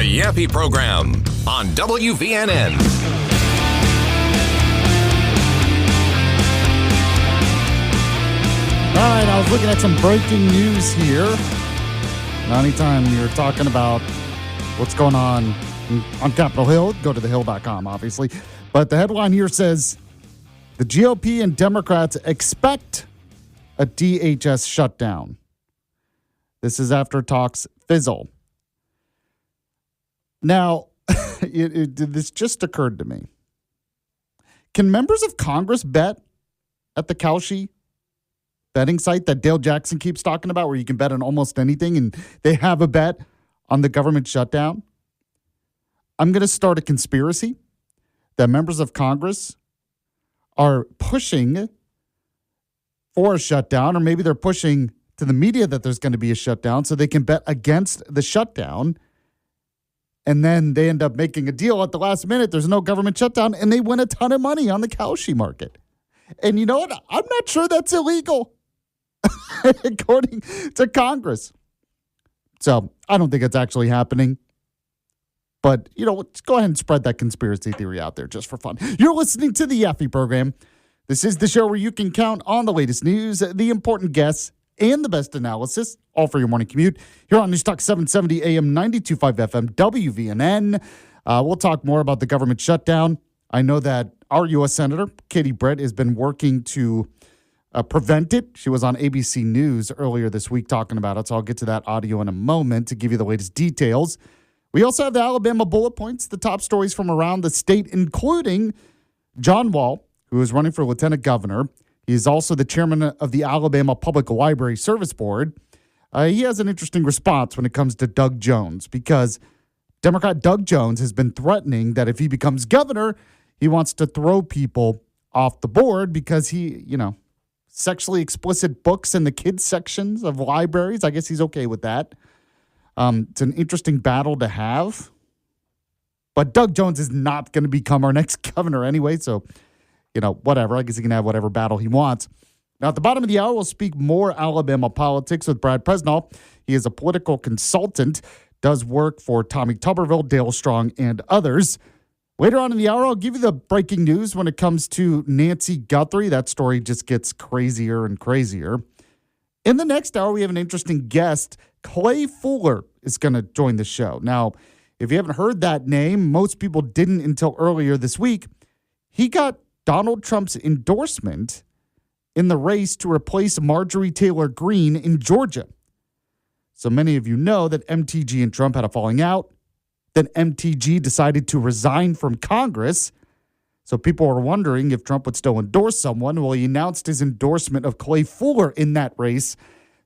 Yaffee program on WVNN. All right, I was looking at some breaking news here. Now, anytime you're talking about what's going on Capitol Hill, go to thehill.com, obviously. But the headline here says, the GOP and Democrats expect a DHS shutdown. This is after talks fizzle. Now, this just occurred to me. Can members of Congress bet at the Kalshi betting site that Dale Jackson keeps talking about, where you can bet on almost anything, and they have a bet on the government shutdown? I'm going to start a conspiracy that members of Congress are pushing for a shutdown, or maybe they're pushing to the media that there's going to be a shutdown so they can bet against the shutdown. And then they end up making a deal at the last minute. There's no government shutdown, and they win a ton of money on the Kalshi market. And you know what? I'm not sure that's illegal, according to Congress. So I don't think it's actually happening. But, let's go ahead and spread that conspiracy theory out there just for fun. You're listening to the Yaffee program. This is the show where you can count on the latest news, the important guests, and the best analysis, all for your morning commute. Here on News Talk 770 AM 92.5 FM WVNN. We'll talk more about the government shutdown. I know that our U.S. Senator, Katie Britt, has been working to prevent it. She was on ABC News earlier this week talking about it, so I'll get to that audio in a moment to give you the latest details. We also have the Alabama bullet points, the top stories from around the state, including John Wall, who is running for lieutenant governor. He is also the chairman of the Alabama Public Library Service Board. He has an interesting response when it comes to Doug Jones, because Democrat Doug Jones has been threatening that if he becomes governor, he wants to throw people off the board because he, sexually explicit books in the kids sections of libraries. I guess he's okay with that. It's an interesting battle to have. But Doug Jones is not going to become our next governor anyway, so, whatever. I guess he can have whatever battle he wants. Now, at the bottom of the hour, we'll speak more Alabama politics with Brad Presnall. He is a political consultant, does work for Tommy Tuberville, Dale Strong, and others. Later on in the hour, I'll give you the breaking news when it comes to Nancy Guthrie. That story just gets crazier and crazier. In the next hour, we have an interesting guest. Clay Fuller is going to join the show. Now, if you haven't heard that name, most people didn't until earlier this week. He got Donald Trump's endorsement in the race to replace Marjorie Taylor Greene in Georgia. So many of you know that MTG and Trump had a falling out. Then MTG decided to resign from Congress. So people are wondering if Trump would still endorse someone. Well, he announced his endorsement of Clay Fuller in that race.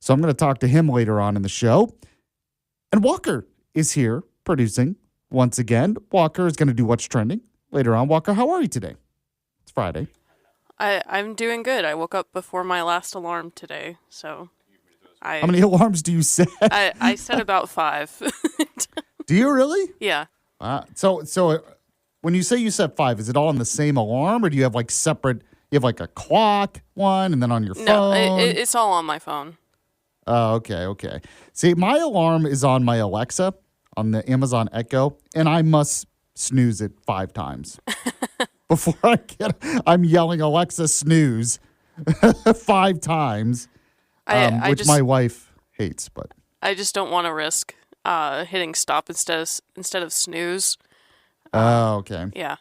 So I'm going to talk to him later on in the show. And Walker is here producing once again. Walker is going to do What's Trending later on. Walker, how are you today? It's Friday. I'm doing good. I woke up before my last alarm today, so How many alarms do you set? I set about 5. Do you really? Yeah. So when you say you set 5, is it all on the same alarm, or do you have separate? You have a clock one, and then on your phone. No, it's all on my phone. Oh, okay. See, my alarm is on my Alexa, on the Amazon Echo, and I must snooze it 5 times before I'm yelling Alexa snooze 5 times, which my wife hates. But I just don't want to risk hitting stop instead of snooze. Oh, okay. Yeah.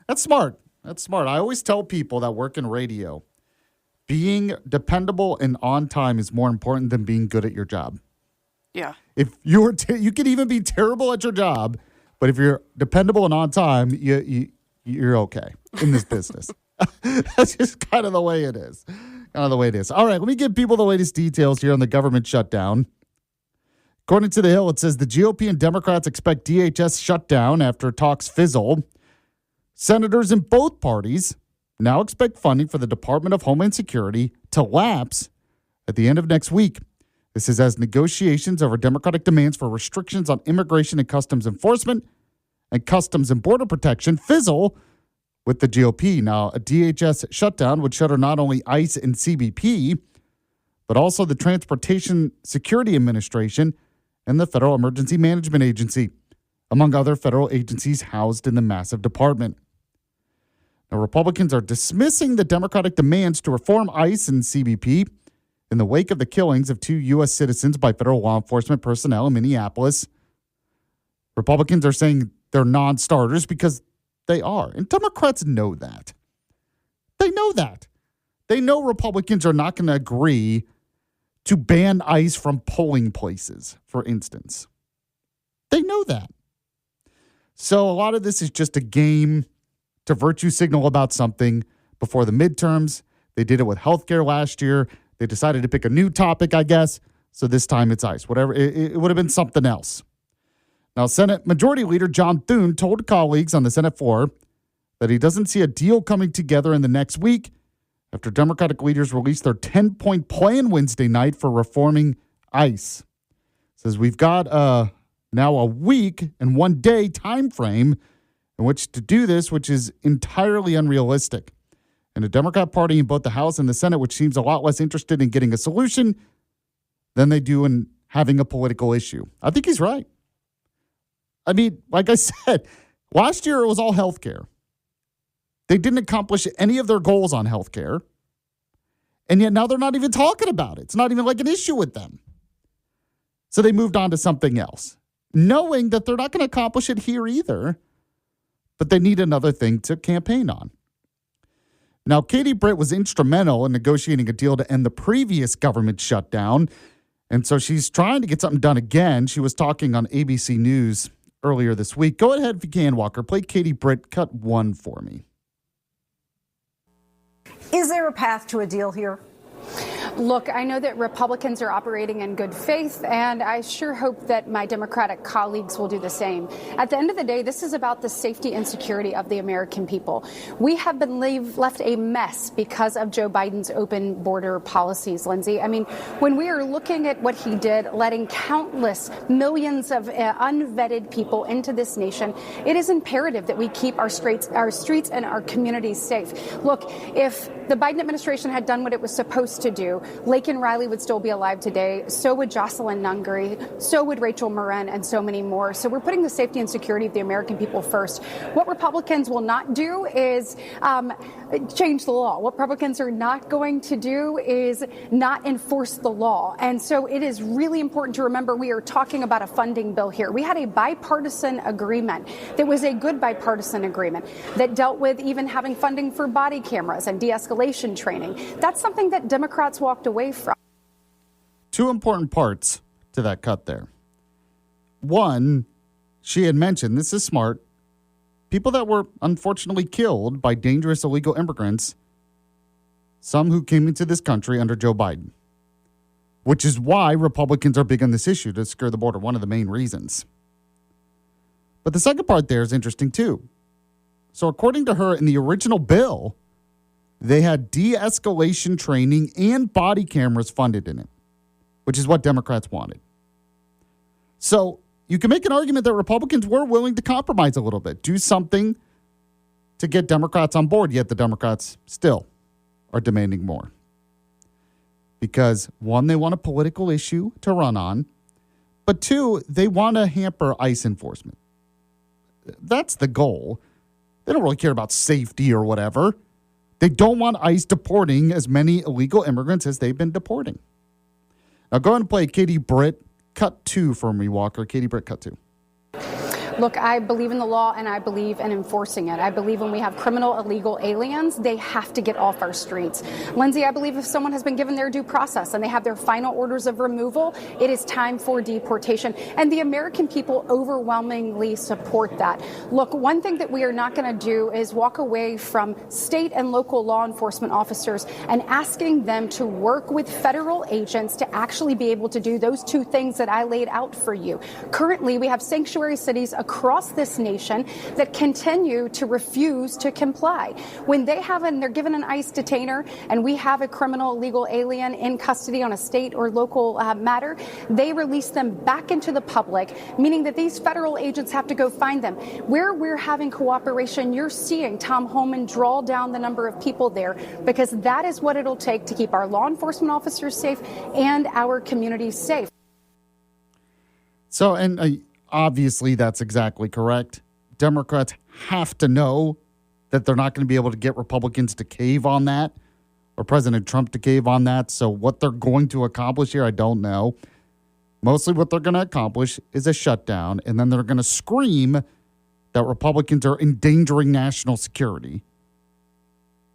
That's smart. I always tell people that work in radio, being dependable and on time is more important than being good at your job. Yeah. If you could even be terrible at your job, but if you're dependable and on time, you're okay in this business. That's just kind of the way it is. All right, let me give people the latest details here on the government shutdown. According to The Hill, it says the GOP and Democrats expect DHS shutdown after talks fizzle. Senators in both parties now expect funding for the Department of Homeland Security to lapse at the end of next week. This is as negotiations over Democratic demands for restrictions on immigration and customs enforcement and customs and border protection fizzle with the GOP. Now, a DHS shutdown would shutter not only ICE and CBP, but also the Transportation Security Administration and the Federal Emergency Management Agency. among other federal agencies housed in the massive department. Now, Republicans are dismissing the Democratic demands to reform ICE and CBP in the wake of the killings of 2 U.S. citizens by federal law enforcement personnel in Minneapolis. Republicans are saying they're non-starters because they are. And Democrats know that. They know that. They know Republicans are not going to agree to ban ICE from polling places, for instance. They know that. So a lot of this is just a game to virtue signal about something before the midterms. They did it with healthcare last year. They decided to pick a new topic, I guess. So this time it's ICE. Whatever. It would have been something else. Now, Senate Majority Leader John Thune told colleagues on the Senate floor that he doesn't see a deal coming together in the next week after Democratic leaders released their 10-point plan Wednesday night for reforming ICE. Says we've got now a week and 1 day time frame in which to do this, which is entirely unrealistic. And the Democrat Party in both the House and the Senate, which seems a lot less interested in getting a solution than they do in having a political issue. I think he's right. I mean, like I said, last year it was all health care. They didn't accomplish any of their goals on health care. And yet now they're not even talking about it. It's not even like an issue with them. So they moved on to something else, knowing that they're not going to accomplish it here either, but they need another thing to campaign on. Now, Katie Britt was instrumental in negotiating a deal to end the previous government shutdown, and so she's trying to get something done again. She was talking on ABC News earlier this week. Go ahead if you can, Walker. Play Katie Britt cut 1 for me. Is there a path to a deal here? Look, I know that Republicans are operating in good faith, and I sure hope that my Democratic colleagues will do the same. At the end of the day, this is about the safety and security of the American people. We have been left a mess because of Joe Biden's open border policies, Lindsay. I mean, when we are looking at what he did, letting countless millions of unvetted people into this nation, it is imperative that we keep our streets and our communities safe. Look, if the Biden administration had done what it was supposed to do, Laken Riley would still be alive today. So would Jocelyn Nungary. So would Rachel Moran, and so many more. So we're putting the safety and security of the American people first. What Republicans will not do is change the law. What Republicans are not going to do is not enforce the law. And so it is really important to remember we are talking about a funding bill here. We had a bipartisan agreement that was a good bipartisan agreement that dealt with even having funding for body cameras and de-escalation training. That's something that Democrats walked away from. 2 important parts to that cut there. One, she had mentioned, this is smart, people that were unfortunately killed by dangerous illegal immigrants, some who came into this country under Joe Biden, which is why Republicans are big on this issue to secure the border, one of the main reasons. But the second part there is interesting too. So according to her, in the original bill, they had de-escalation training and body cameras funded in it, which is what Democrats wanted. So you can make an argument that Republicans were willing to compromise a little bit, do something to get Democrats on board, yet the Democrats still are demanding more. Because, one, they want a political issue to run on, but two, they want to hamper ICE enforcement. That's the goal. They don't really care about safety or whatever. They don't want ICE deporting as many illegal immigrants as they've been deporting. Now go ahead and play Katie Britt cut 2 for me, Walker. Katie Britt cut 2. Look, I believe in the law and I believe in enforcing it. I believe when we have criminal illegal aliens, they have to get off our streets. Lindsay, I believe if someone has been given their due process and they have their final orders of removal, it is time for deportation. And the American people overwhelmingly support that. Look, one thing that we are not going to do is walk away from state and local law enforcement officers and asking them to work with federal agents to actually be able to do those 2 things that I laid out for you. Currently, we have sanctuary cities across this nation that continue to refuse to comply. When they're given an ICE detainer and we have a criminal illegal alien in custody on a state or local matter, they release them back into the public, meaning that these federal agents have to go find them. Where we're having cooperation, you're seeing Tom Homan draw down the number of people there because that is what it'll take to keep our law enforcement officers safe and our communities safe. So, and obviously that's exactly correct. Democrats have to know that they're not going to be able to get Republicans to cave on that or President Trump to cave on that. So what they're going to accomplish here, I don't know. Mostly what they're going to accomplish is a shutdown, and then they're going to scream that Republicans are endangering national security.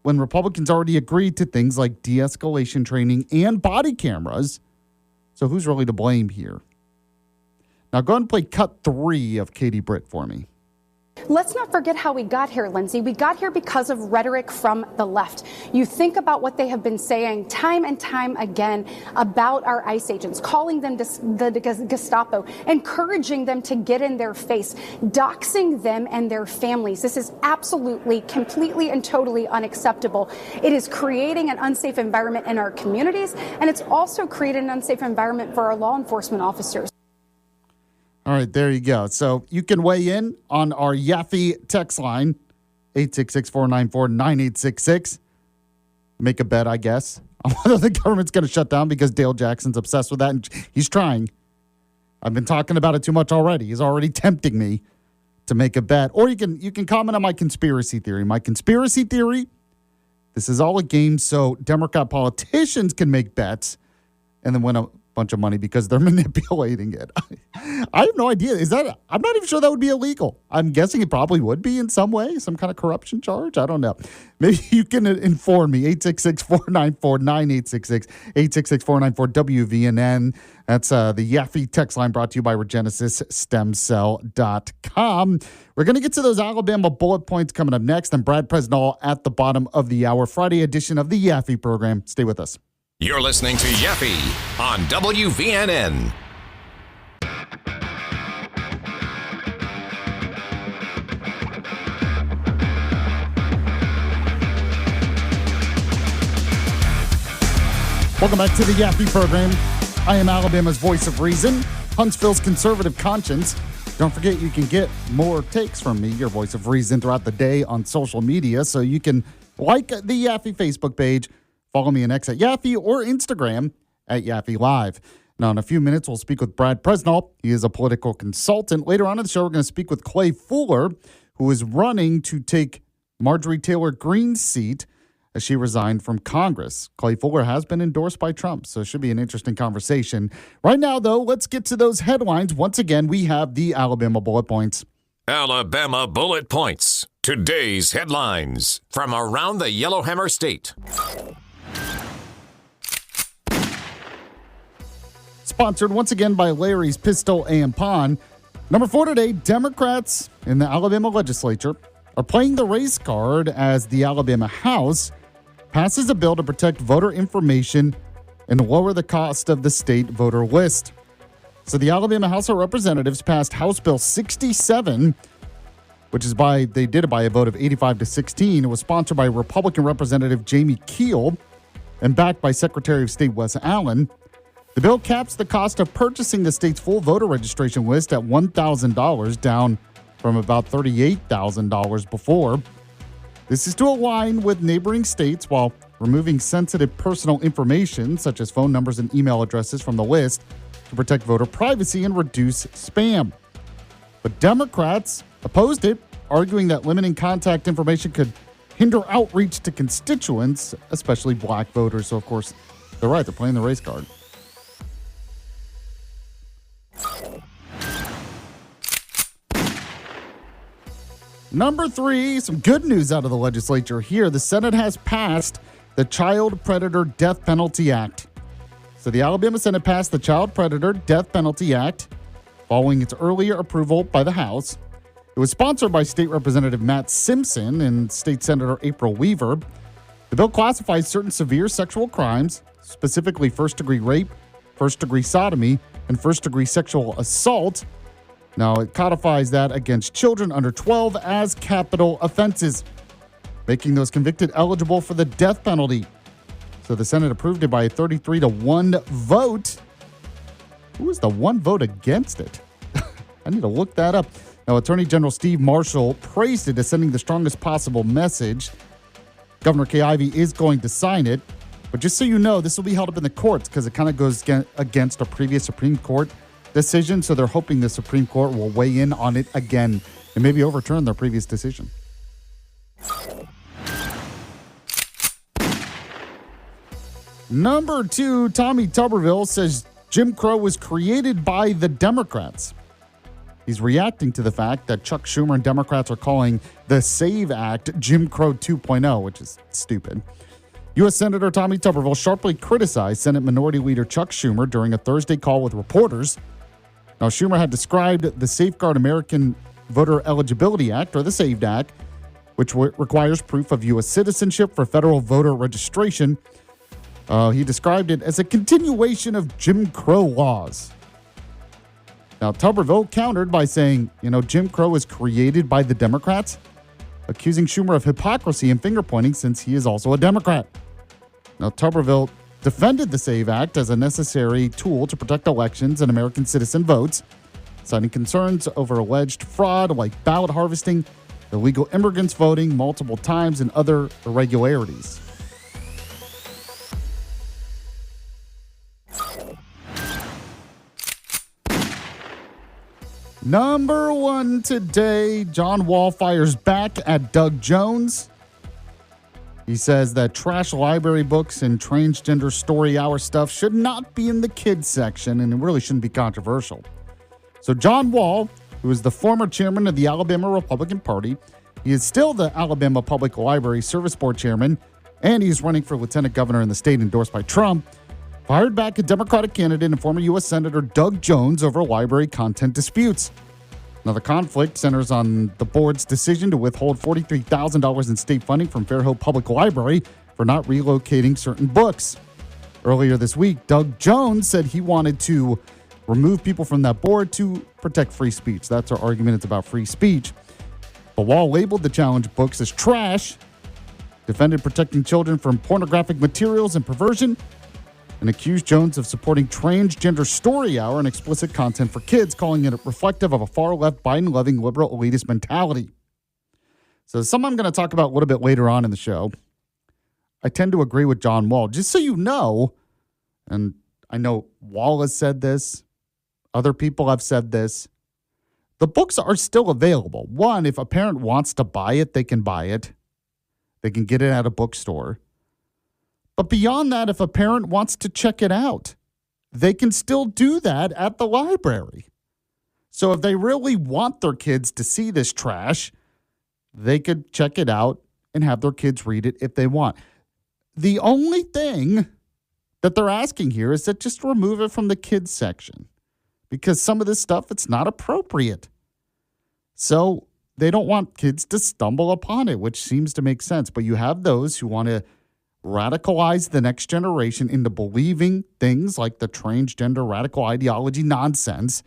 When Republicans already agreed to things like de-escalation training and body cameras. So who's really to blame here? Now go ahead and play cut 3 of Katie Britt for me. Let's not forget how we got here, Lindsay. We got here because of rhetoric from the left. You think about what they have been saying time and time again about our ICE agents, calling them the Gestapo, encouraging them to get in their face, doxing them and their families. This is absolutely, completely, and totally unacceptable. It is creating an unsafe environment in our communities, and it's also creating an unsafe environment for our law enforcement officers. All right, there you go. So you can weigh in on our Yaffee text line, 866-494-9866. Make a bet, I guess, on whether the government's going to shut down because Dale Jackson's obsessed with that, and he's trying. I've been talking about it too much already. He's already tempting me to make a bet. Or you can comment on my conspiracy theory. My conspiracy theory, this is all a game so Democrat politicians can make bets and then win a bunch of money because they're manipulating it. I have no idea. I'm not even sure that would be illegal. I'm guessing it probably would be in some way, some kind of corruption charge. I don't know. Maybe you can inform me. 866-494-9866, 866-494-WVNN. That's the Yaffee text line brought to you by RegenesisStemCell.com. We're going to get to those Alabama bullet points coming up next, and Brad Presnall at the bottom of the hour, Friday edition of the Yaffee program. Stay with us. You're listening to Yaffee on WVNN. Welcome back to the Yaffee program. I am Alabama's voice of reason, Huntsville's conservative conscience. Don't forget you can get more takes from me, your voice of reason, throughout the day on social media. So you can like the Yaffee Facebook page, follow me on X at Yaffee, or Instagram at Yaffee Live. Now, in a few minutes, we'll speak with Brad Presnall. He is a political consultant. Later on in the show, we're going to speak with Clay Fuller, who is running to take Marjorie Taylor Greene's seat as she resigned from Congress. Clay Fuller has been endorsed by Trump, so it should be an interesting conversation. Right now, though, let's get to those headlines. Once again, we have the Alabama bullet points. Alabama bullet points. Today's headlines from around the Yellowhammer State. Sponsored once again by Larry's Pistol and Pawn. Number 4 today, Democrats in the Alabama legislature are playing the race card as the Alabama House passes a bill to protect voter information and lower the cost of the state voter list. So the Alabama House of Representatives passed House Bill 67, which is they did it by a vote of 85-16. It was sponsored by Republican Representative Jamie Keel and backed by Secretary of State Wes Allen. The bill caps the cost of purchasing the state's full voter registration list at $1,000, down from about $38,000 before. This is to align with neighboring states while removing sensitive personal information, such as phone numbers and email addresses, from the list to protect voter privacy and reduce spam. But Democrats opposed it, arguing that limiting contact information could hinder outreach to constituents, especially black voters. So, of course, they're right. They're playing the race card. Number 3, some good news out of the legislature here. The Senate has passed the Child Predator Death Penalty Act. So the Alabama Senate passed the Child Predator Death Penalty Act following its earlier approval by the House. It was sponsored by State Representative Matt Simpson and State Senator April Weaver. The bill classifies certain severe sexual crimes, specifically first-degree rape, first-degree sodomy, and first-degree sexual assault. Now, it codifies that against children under 12 as capital offenses, making those convicted eligible for the death penalty. So the Senate approved it by a 33-1 vote. Who was the one vote against it? I need to look that up. Now, Attorney General Steve Marshall praised it as sending the strongest possible message. Governor Kay Ivey is going to sign it. But just so you know, this will be held up in the courts because it kind of goes against a previous Supreme Court decision, so they're hoping the Supreme Court will weigh in on it again and maybe overturn their previous decision. Number 2, Tommy Tuberville says Jim Crow was created by the Democrats. He's reacting to the fact that Chuck Schumer and Democrats are calling the SAVE Act Jim Crow 2.0, which is stupid. U.S. Senator Tommy Tuberville sharply criticized Senate Minority Leader Chuck Schumer during a Thursday call with reporters. Now, Schumer had described the Safeguard American Voter Eligibility Act, or the SAVE Act, which requires proof of U.S. citizenship for federal voter registration. He described it as a continuation of Jim Crow laws. Now, Tuberville countered by saying, Jim Crow was created by the Democrats, accusing Schumer of hypocrisy and finger-pointing since he is also a Democrat. Now, Tuberville defended the SAVE Act as a necessary tool to protect elections and American citizen votes, citing concerns over alleged fraud like ballot harvesting, illegal immigrants voting multiple times, and other irregularities. Number 1 today, John Wall fires back at Doug Jones. He says that trash library books and transgender story hour stuff should not be in the kids section, and it really shouldn't be controversial. So John Wall, who is the former chairman of the Alabama Republican Party, he is still the Alabama Public Library Service Board chairman, and he's running for lieutenant governor in the state endorsed by Trump, fired back a Democratic candidate and former U.S. Senator Doug Jones over library content disputes. Now, the conflict centers on the board's decision to withhold $43,000 in state funding from Fairhope Public Library for not relocating certain books. Earlier this week, Doug Jones said he wanted to remove people from that board to protect free speech. That's our argument. It's about free speech. The Wall labeled the challenge books as trash, defended protecting children from pornographic materials and perversion, and accused Jones of supporting transgender story hour and explicit content for kids, calling it reflective of a far-left, Biden-loving, liberal elitist mentality. So something I'm going to talk about a little bit later on in the show. I tend to agree with John Wall. Just so you know, and I know Wall has said this, other people have said this, the books are still available. One, if a parent wants to buy it, they can buy it. They can get it at a bookstore. But beyond that, if a parent wants to check it out, they can still do that at the library. So if they really want their kids to see this trash, they could check it out and have their kids read it if they want. The only thing that they're asking here is that just remove it from the kids section, because some of this stuff, it's not appropriate. So they don't want kids to stumble upon it, which seems to make sense. But you have those who want to radicalize the next generation into believing things like the transgender radical ideology nonsense.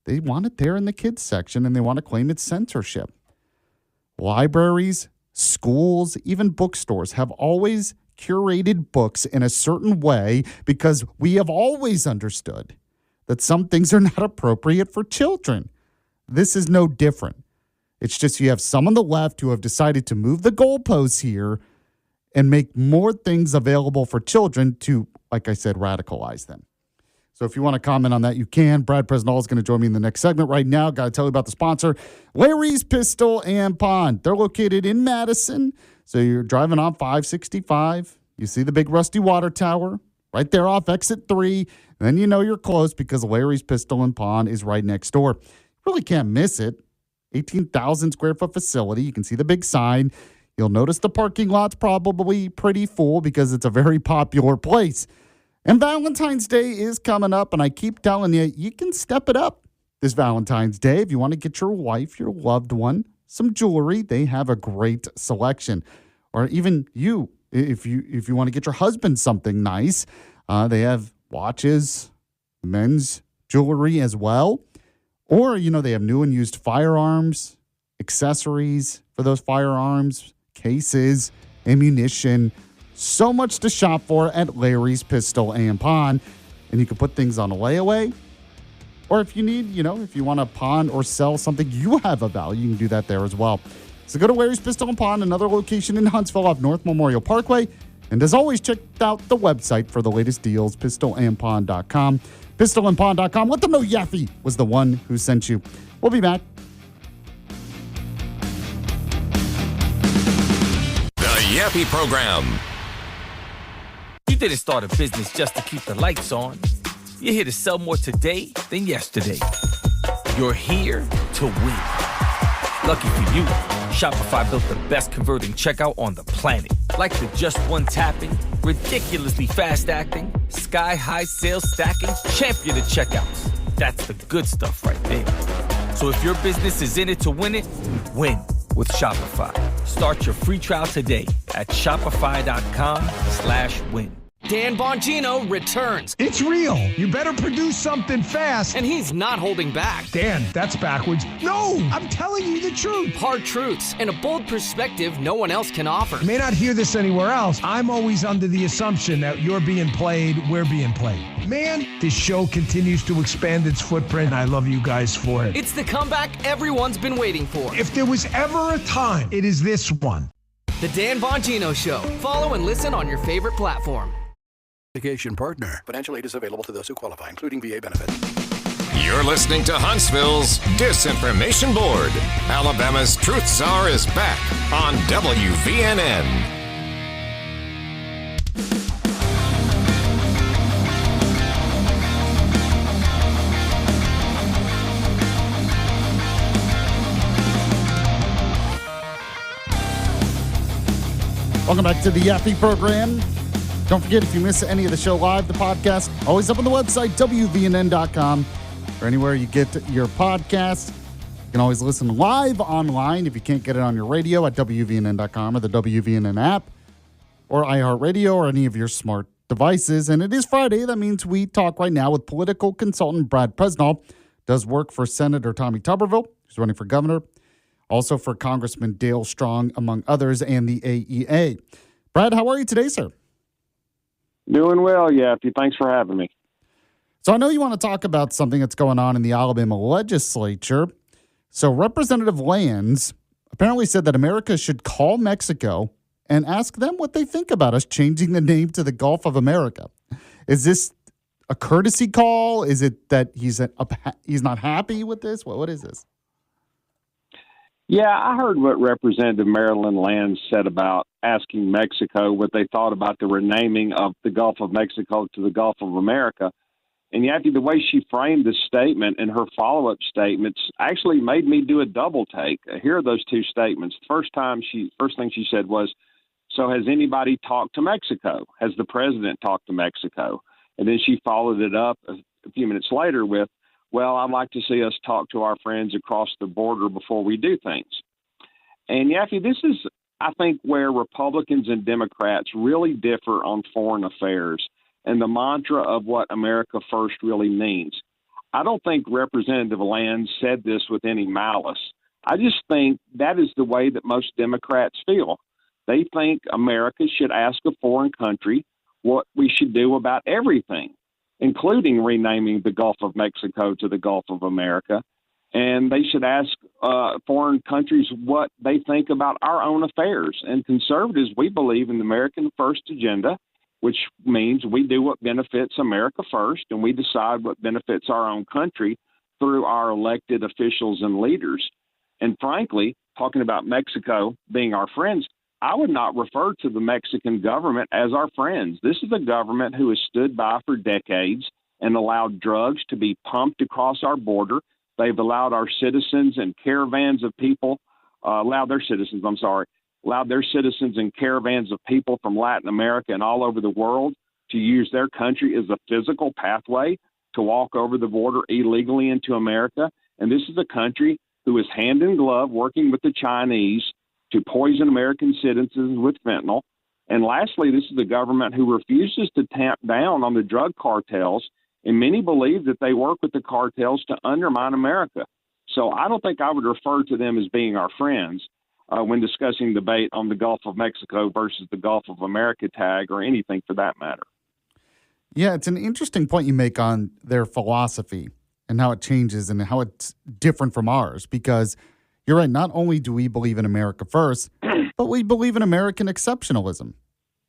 They want it there in the kids section, and they want to claim it's censorship. Libraries, schools, even bookstores have always curated books in a certain way because we have always understood that some things are not appropriate for children. This is no different. It's just you have some on the left who have decided to move the goalposts here and make more things available for children to, like I said, radicalize them. So if you want to comment on that, you can. Brad Presnall is going to join me in the next segment. Right now, got to tell you about the sponsor, Larry's Pistol and Pond. They're located in Madison. So you're driving on 565. You see the big rusty water tower right there off exit 3. And then you know you're close because Larry's Pistol and Pond is right next door. You really can't miss it. 18,000 square foot facility. You can see the big sign. You'll notice the parking lot's probably pretty full because it's a very popular place. And Valentine's Day is coming up, and I keep telling you, you can step it up this Valentine's Day. If you want to get your wife, your loved one, some jewelry, they have a great selection. Or even you, if you want to get your husband something nice, they have watches, men's jewelry as well. Or, they have new and used firearms, accessories for those firearms, cases, ammunition. So much to shop for at Larry's Pistol and Pawn. And you can put things on a layaway. Or if you need, if you want to pawn or sell something you have a value, you can do that there as well. So go to Larry's Pistol and Pawn, another location in Huntsville off North Memorial Parkway. And as always, check out the website for the latest deals, pistolandpawn.com. pistolandpawn.com. Let them know Yaffee was the one who sent you. We'll be back. The Yaffee Program. You didn't start a business just to keep the lights on. You're here to sell more today than yesterday. You're here to win. Lucky for you, Shopify built the best converting checkout on the planet. Like the just one tapping, ridiculously fast acting, sky-high sales stacking, champion of checkouts. That's the good stuff right there. So if your business is in it to win it, win with Shopify. Start your free trial today at shopify.com/win. Dan Bongino returns. It's real. You better produce something fast. And he's not holding back. Dan, that's backwards. No, I'm telling you the truth. Hard truths and a bold perspective no one else can offer. You may not hear this anywhere else. I'm always under the assumption that you're being played, we're being played. Man, this show continues to expand its footprint, and I love you guys for it. It's the comeback everyone's been waiting for. If there was ever a time, it is this one. The Dan Bongino Show. Follow and listen on your favorite platform. Partner. Financial aid is available to those who qualify, including VA benefits. You're listening to Huntsville's Disinformation Board. Alabama's Truth Czar is back on WVNN. Welcome back to the Yaffee Program. Don't forget, if you miss any of the show live, the podcast, always up on the website, WVNN.com, or anywhere you get your podcasts. You can always listen live online if you can't get it on your radio at WVNN.com or the WVNN app or iHeartRadio or any of your smart devices. And it is Friday. That means we talk right now with political consultant Brad Presnall. Does work for Senator Tommy Tuberville, who's running for governor, also for Congressman Dale Strong, among others, and the AEA. Brad, how are you today, sir? Doing well, Yaffee. Thanks for having me. So I know you want to talk about something that's going on in the Alabama legislature. So Representative Lands apparently said that America should call Mexico and ask them what they think about us changing the name to the Gulf of America. Is this a courtesy call? Is it that he's not happy with this? What is this? Yeah, I heard what Representative Marilyn Lands said about asking Mexico what they thought about the renaming of the Gulf of Mexico to the Gulf of America. And Yaffee, the way she framed the statement and her follow-up statements actually made me do a double take. Here are those two statements. The first thing she said was, so has anybody talked to Mexico? Has the president talked to Mexico? And then she followed it up a few minutes later with, well, I'd like to see us talk to our friends across the border before we do things. And Yaffee, this is, I think, where Republicans and Democrats really differ on foreign affairs and the mantra of what America first really means. I don't think Representative Lands said this with any malice. I just think that is the way that most Democrats feel. They think America should ask a foreign country what we should do about everything, including renaming the Gulf of Mexico to the Gulf of America. And they should ask foreign countries what they think about our own affairs. And conservatives, we believe in the American First agenda, which means we do what benefits America first, and we decide what benefits our own country through our elected officials and leaders. And frankly, talking about Mexico being our friends, I would not refer to the Mexican government as our friends. This is a government who has stood by for decades and allowed drugs to be pumped across our border. They've allowed our citizens and caravans of people, allowed their citizens and caravans of people from Latin America and all over the world to use their country as a physical pathway to walk over the border illegally into America. And this is a country who is hand in glove working with the Chinese to poison American citizens with fentanyl. And lastly, this is a government who refuses to tamp down on the drug cartels, and many believe that they work with the cartels to undermine America. So I don't think I would refer to them as being our friends when discussing debate on the Gulf of Mexico versus the Gulf of America tag or anything for that matter. Yeah, it's an interesting point you make on their philosophy and how it changes and how it's different from ours, because you're right. Not only do we believe in America first, but we believe in American exceptionalism.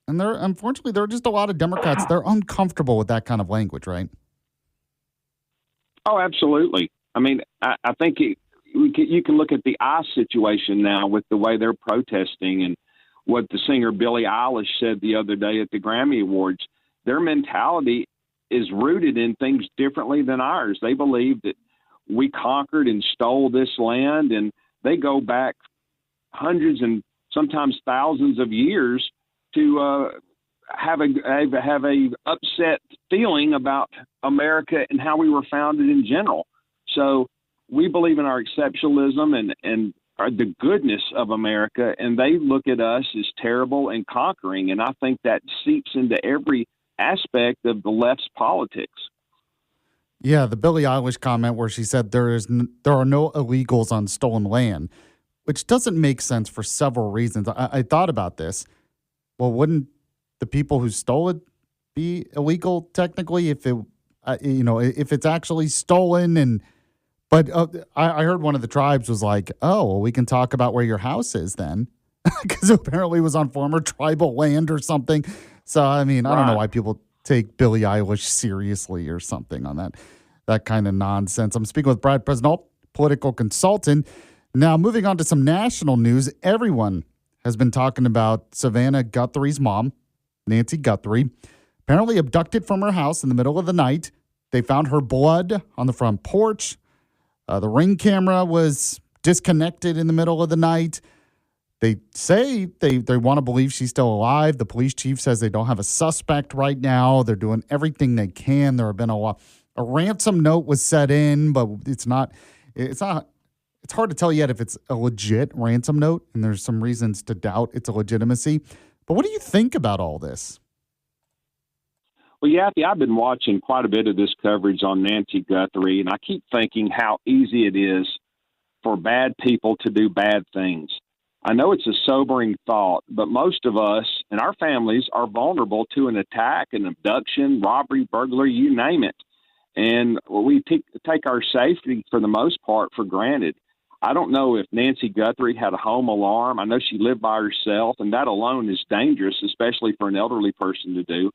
And unfortunately, there are just a lot of Democrats, they're uncomfortable with that kind of language, right? Oh, absolutely. I mean, I think you can look at the ICE situation now with the way they're protesting and what the singer Billie Eilish said the other day at the Grammy Awards. Their mentality is rooted in things differently than ours. They believe that we conquered and stole this land, and they go back hundreds and sometimes thousands of years to have a upset feeling about America and how we were founded in general. So we believe in our exceptionalism and the goodness of America, and they look at us as terrible and conquering. And I think that seeps into every aspect of the left's politics. Yeah, the Billie Eilish comment where she said there are no illegals on stolen land, which doesn't make sense for several reasons. I thought about this. Well, wouldn't the people who stole it be illegal technically if if it's actually stolen? But I heard one of the tribes was like, oh, well, we can talk about where your house is then, because apparently it was on former tribal land or something. So, I mean, I don't know why people take Billie Eilish seriously or something on that kind of nonsense. I'm speaking with Brad Presnell, political consultant. Now, moving on to some national news, everyone has been talking about Savannah Guthrie's mom, Nancy Guthrie, apparently abducted from her house in the middle of the night. They found her blood on the front porch. The Ring camera was disconnected in the middle of the night. They say they want to believe she's still alive. The police chief says they don't have a suspect right now. They're doing everything they can. There have been a ransom note was set in, but it's hard to tell yet if it's a legit ransom note, and there's some reasons to doubt its legitimacy. But what do you think about all this? Well, Yaffee, I've been watching quite a bit of this coverage on Nancy Guthrie, and I keep thinking how easy it is for bad people to do bad things. I know it's a sobering thought, but most of us and our families are vulnerable to an attack, an abduction, robbery, burglary, you name it. And we take our safety, for the most part, for granted. I don't know if Nancy Guthrie had a home alarm. I know she lived by herself, and that alone is dangerous, especially for an elderly person to do.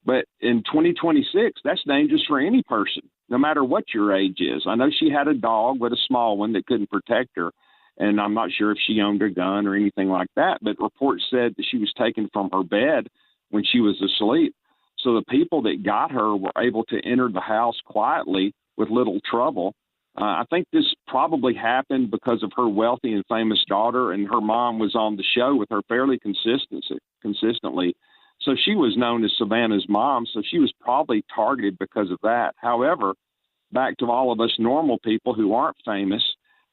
But in 2026, that's dangerous for any person, no matter what your age is. I know she had a dog, but a small one that couldn't protect her. And I'm not sure if she owned a gun or anything like that. But reports said that she was taken from her bed when she was asleep. So the people that got her were able to enter the house quietly with little trouble. I think this probably happened because of her wealthy and famous daughter, and her mom was on the show with her fairly consistently. So she was known as Savannah's mom, so she was probably targeted because of that. However, back to all of us normal people who aren't famous,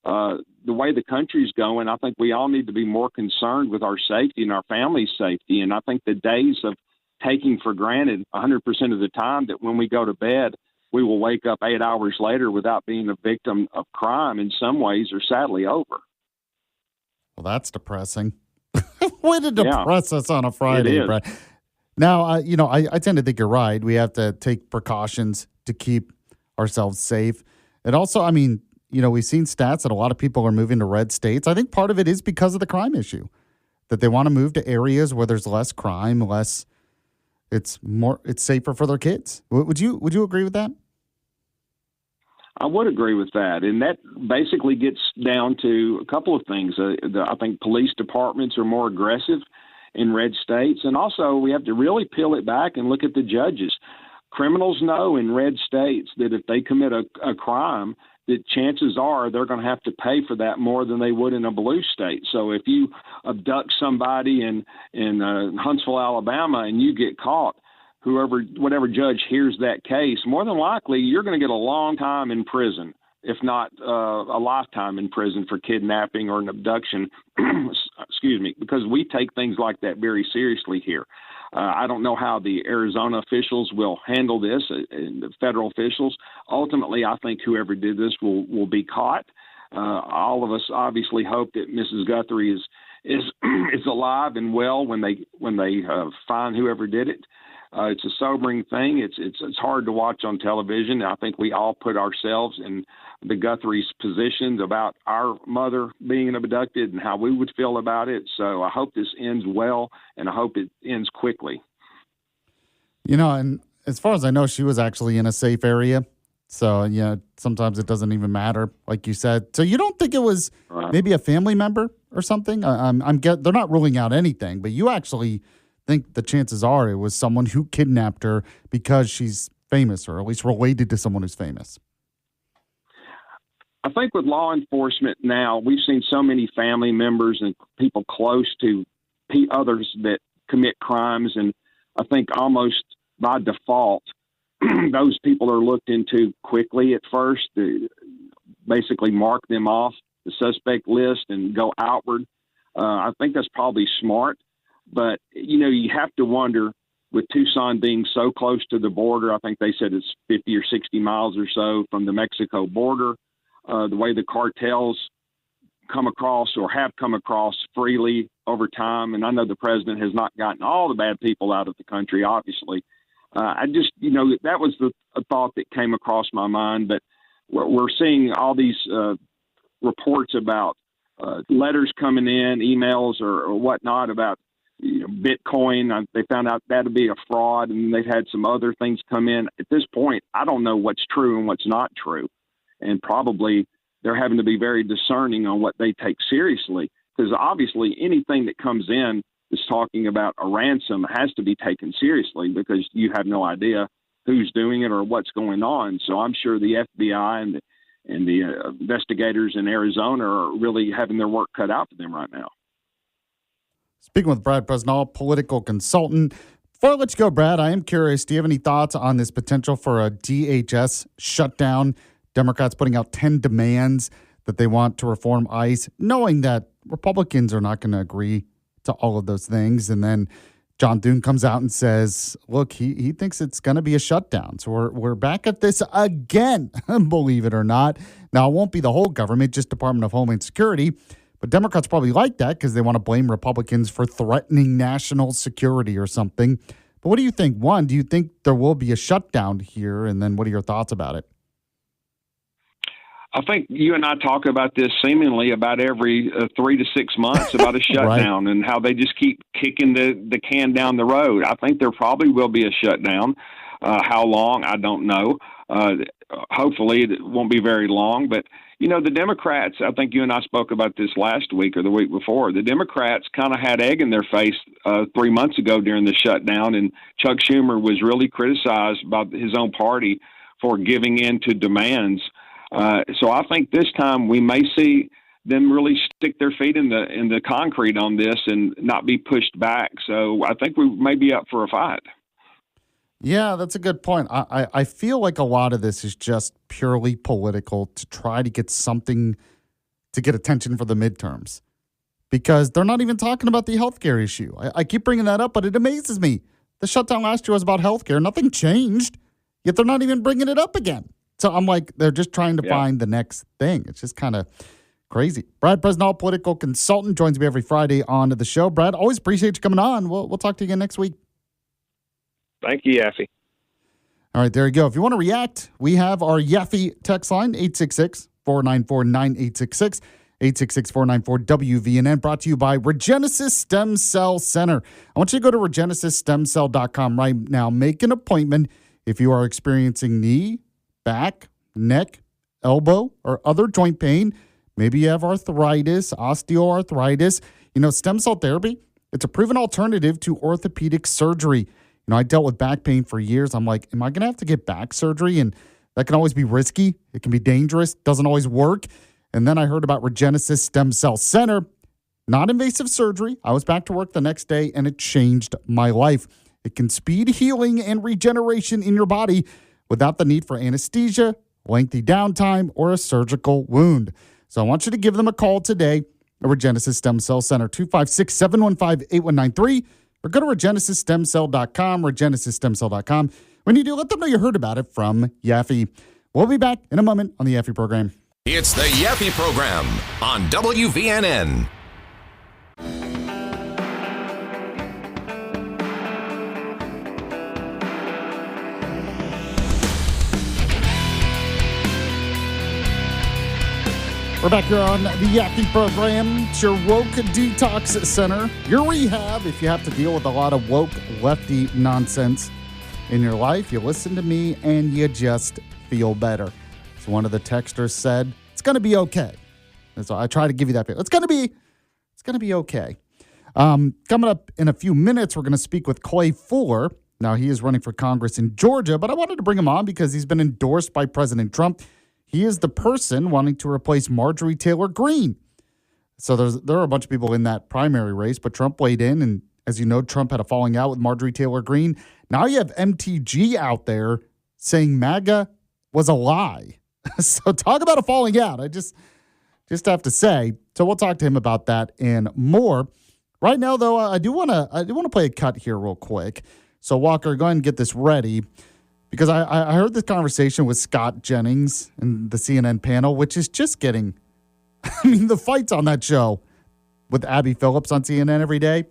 the way the country's going, I think we all need to be more concerned with our safety and our family's safety. And I think the days of taking for granted 100% of the time that when we go to bed, we will wake up 8 hours later without being a victim of crime in some ways are sadly over. Well, that's depressing. Way to depress us on a Friday, Brad. Now, I tend to think you're right. We have to take precautions to keep ourselves safe. And also, I mean, we've seen stats that a lot of people are moving to red states. I think part of it is because of the crime issue, that they want to move to areas where there's less crime, it's safer for their kids. Would you agree with that? I would agree with that. And that basically gets down to a couple of things. I think police departments are more aggressive in red states. And also we have to really peel it back and look at the judges. Criminals know in red states that if they commit a crime, that chances are they're going to have to pay for that more than they would in a blue state. So if you abduct somebody in Huntsville, Alabama, and you get caught, whatever judge hears that case, more than likely you're going to get a long time in prison, if not a lifetime in prison for kidnapping or an abduction. Excuse me, because we take things like that very seriously here. I don't know how the Arizona officials will handle this, the federal officials. Ultimately, I think whoever did this will be caught. All of us obviously hope that Mrs. Guthrie is alive and well when they find whoever did it. It's a sobering thing. It's hard to watch on television. I think we all put ourselves in the Guthrie's positions about our mother being abducted and how we would feel about it. So I hope this ends well, and I hope it ends quickly. And as far as I know, she was actually in a safe area So, sometimes it doesn't even matter, like you said. So you don't think it was maybe a family member or something? They're not ruling out anything, but you actually think the chances are it was someone who kidnapped her because she's famous, or at least related to someone who's famous. I think with law enforcement now, we've seen so many family members and people close to others that commit crimes, and I think almost by default, those people are looked into quickly at first, to basically mark them off the suspect list and go outward. I think that's probably smart, but you have to wonder, with Tucson being so close to the border. I think they said it's 50 or 60 miles or so from the Mexico border. The way the cartels come across or have come across freely over time, and I know the president has not gotten all the bad people out of the country, obviously. I just, that was a thought that came across my mind. But we're seeing all these reports about letters coming in, emails or whatnot about Bitcoin. They found out that'd be a fraud, and they've had some other things come in. At this point, I don't know what's true and what's not true. And probably they're having to be very discerning on what they take seriously, because obviously anything that comes in is talking about a ransom has to be taken seriously, because you have no idea who's doing it or what's going on. So I'm sure the FBI and the investigators in Arizona are really having their work cut out for them right now. Speaking with Brad Presnall, political consultant. Before I let you go, Brad, I am curious, do you have any thoughts on this potential for a DHS shutdown? Democrats putting out 10 demands that they want to reform ICE, knowing that Republicans are not going to agree to all of those things. And then John Thune comes out and says, look, he thinks it's going to be a shutdown. So we're back at this again, believe it or not. Now, it won't be the whole government, just Department of Homeland Security. But Democrats probably like that because they want to blame Republicans for threatening national security or something. But what do you think? One, do you think there will be a shutdown here? And then what are your thoughts about it? I think you and I talk about this seemingly about every 3 to 6 months about a shutdown right. And how they just keep kicking the can down the road. I think there probably will be a shutdown. How long, I don't know. Hopefully it won't be very long. But, the Democrats, I think you and I spoke about this last week or the week before. The Democrats kind of had egg in their face 3 months ago during the shutdown, and Chuck Schumer was really criticized by his own party for giving in to demands. So I think this time we may see them really stick their feet in the concrete on this and not be pushed back. So I think we may be up for a fight. Yeah, that's a good point. I feel like a lot of this is just purely political to try to get something to get attention for the midterms, because they're not even talking about the healthcare issue. I keep bringing that up, but it amazes me. The shutdown last year was about healthcare. Nothing changed, yet they're not even bringing it up again. So I'm like, they're just trying to find the next thing. It's just kind of crazy. Brad Presnall, political consultant, joins me every Friday on the show. Brad, always appreciate you coming on. We'll talk to you again next week. Thank you, Yaffee. All right, there you go. If you want to react, we have our Yaffee text line, 866-494-9866, 866-494-WVNN, brought to you by Regenesis Stem Cell Center. I want you to go to regenesisstemcell.com right now. Make an appointment if you are experiencing knee, back, neck, elbow, or other joint pain. Maybe you have arthritis, osteoarthritis. Stem cell therapy, it's a proven alternative to orthopedic surgery. I dealt with back pain for years. I'm like, am I going to have to get back surgery? And that can always be risky. It can be dangerous. Doesn't always work. And then I heard about Regenesis Stem Cell Center. Non-invasive surgery. I was back to work the next day, and it changed my life. It can speed healing and regeneration in your body without the need for anesthesia, lengthy downtime, or a surgical wound. So I want you to give them a call today at Regenesis Stem Cell Center, 256-715-8193, or go to regenesisstemcell.com, regenesisstemcell.com. When you do, let them know you heard about it from Yaffee. We'll be back in a moment on the Yaffee program. It's the Yaffee program on WVNN. We're back here on the Yaffee program. It's your woke detox center, your rehab. If you have to deal with a lot of woke lefty nonsense in your life, you listen to me and you just feel better. So one of the texters said, it's going to be okay. And so I try to give you that feel. It's going to be okay. Coming up in a few minutes, we're going to speak with Clay Fuller. Now, he is running for Congress in Georgia, but I wanted to bring him on because he's been endorsed by President Trump. He is the person wanting to replace Marjorie Taylor Greene. So there are a bunch of people in that primary race, but Trump weighed in, and as you know, Trump had a falling out with Marjorie Taylor Greene. Now you have MTG out there saying MAGA was a lie. So talk about a falling out. I just have to say. So we'll talk to him about that and more. Right now, though, I do want to play a cut here real quick. So, Walker, go ahead and get this ready because I heard this conversation with Scott Jennings and the CNN panel, which is just getting, the fights on that show with Abby Phillips on CNN every day.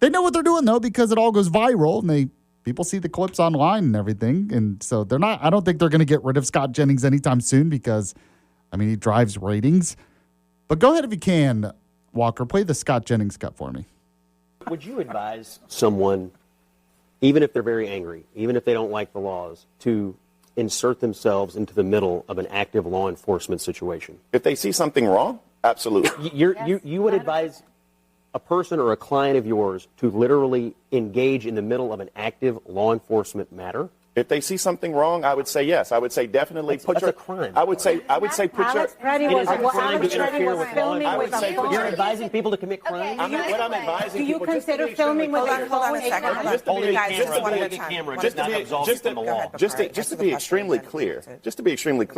They know what they're doing, though, because it all goes viral and people see the clips online and everything. And so I don't think they're going to get rid of Scott Jennings anytime soon because, he drives ratings. But go ahead if you can, Walker, play the Scott Jennings cut for me. Would you advise someone, even if they're very angry, even if they don't like the laws, to insert themselves into the middle of an active law enforcement situation? If they see something wrong, absolutely. You would advise a person or a client of yours to literally engage in the middle of an active law enforcement matter? If they see something wrong, I would say yes. I would say definitely that's a crime. I would say put your. It is a crime to interfere with law enforcement. You're advising people to commit crimes. What I'm advising do you people, consider filming with a phone? Just to be extremely clear,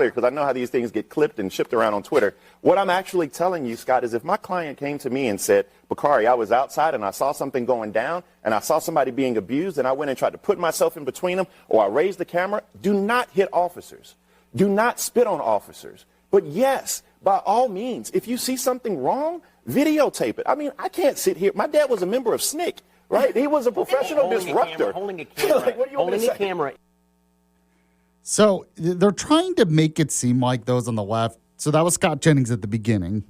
because I know how these things get clipped and shipped around on Twitter. What I'm actually telling you, Scott, is if my client came to me and said, Bakari, I was outside and I saw something going down and I saw somebody being abused and I went and tried to put myself in between them, or I raised the camera, do not hit officers. Do not spit on officers. But yes, by all means, if you see something wrong, videotape it. I can't sit here. My dad was a member of SNCC, right? He was a professional disruptor. Holding a camera. So they're trying to make it seem like those on the left. So that was Scott Jennings at the beginning,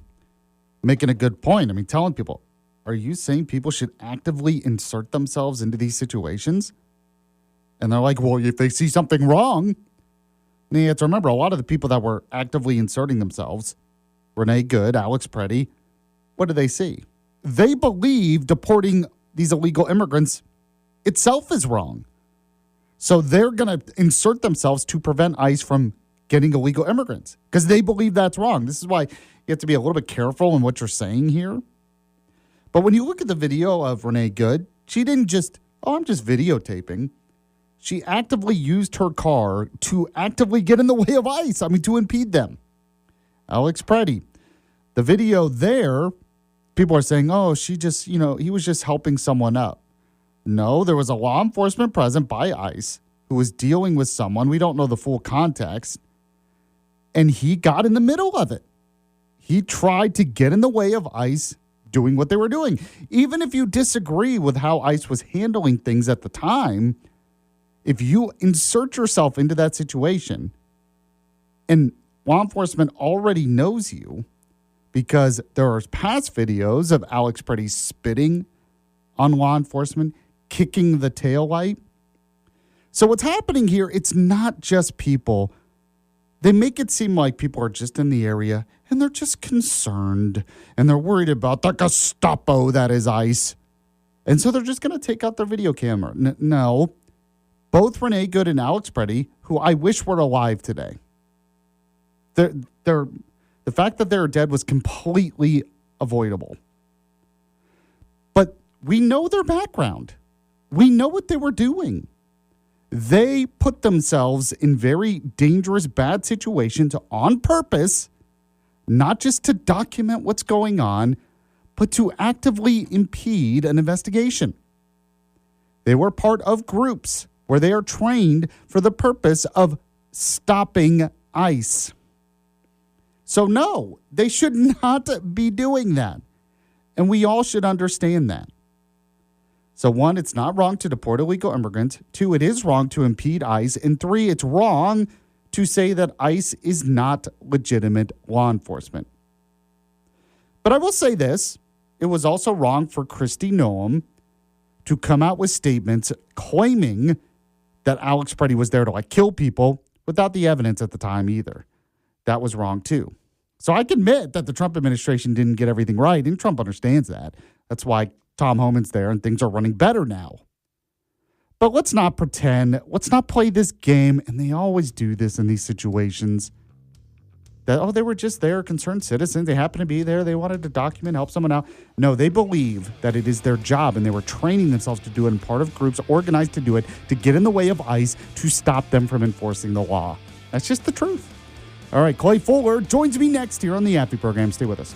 making a good point. Telling people, are you saying people should actively insert themselves into these situations? And they're like, well, if they see something wrong. And you have to remember, a lot of the people that were actively inserting themselves, Renee Good, Alex Preddy, what do they see? They believe deporting these illegal immigrants itself is wrong. So they're going to insert themselves to prevent ICE from getting illegal immigrants because they believe that's wrong. This is why you have to be a little bit careful in what you're saying here. But when you look at the video of Renee Good, she didn't just, I'm just videotaping. She actively used her car to actively get in the way of ICE, to impede them. Alex Preddy, the video there, people are saying, she just, he was just helping someone up. No, there was a law enforcement present by ICE who was dealing with someone. We don't know the full context. And he got in the middle of it. He tried to get in the way of ICE doing what they were doing. Even if you disagree with how ICE was handling things at the time, if you insert yourself into that situation and law enforcement already knows you because there are past videos of Alex Preddy spitting on law enforcement, kicking the taillight. So what's happening here, it's not just people. They make it seem like people are just in the area and they're just concerned and they're worried about the Gestapo that is ICE. And so they're just going to take out their video camera. No. Both Renee Good and Alex Preddy, who I wish were alive today. The fact that they're dead was completely avoidable. But we know their background. We know what they were doing. They put themselves in very dangerous, bad situations on purpose, not just to document what's going on, but to actively impede an investigation. They were part of groups where they are trained for the purpose of stopping ICE. So no, they should not be doing that. And we all should understand that. So 1, it's not wrong to deport illegal immigrants. 2, it is wrong to impede ICE. And 3, it's wrong to say that ICE is not legitimate law enforcement. But I will say this. It was also wrong for Kristi Noem to come out with statements claiming that Alex Preddy was there to kill people without the evidence at the time either. That was wrong too. So I can admit that the Trump administration didn't get everything right, and Trump understands that. That's why Tom Homan's there and things are running better now. But let's not pretend, let's not play this game, and they always do this in these situations, that, oh, they were just there, concerned citizens, they happened to be there, they wanted to document, help someone out. No, they believe that it is their job, and they were training themselves to do it, and part of groups organized to do it, to get in the way of ICE, to stop them from enforcing the law. That's just the truth. All right, Clay Fuller joins me next here on the Yaffee program. Stay with us.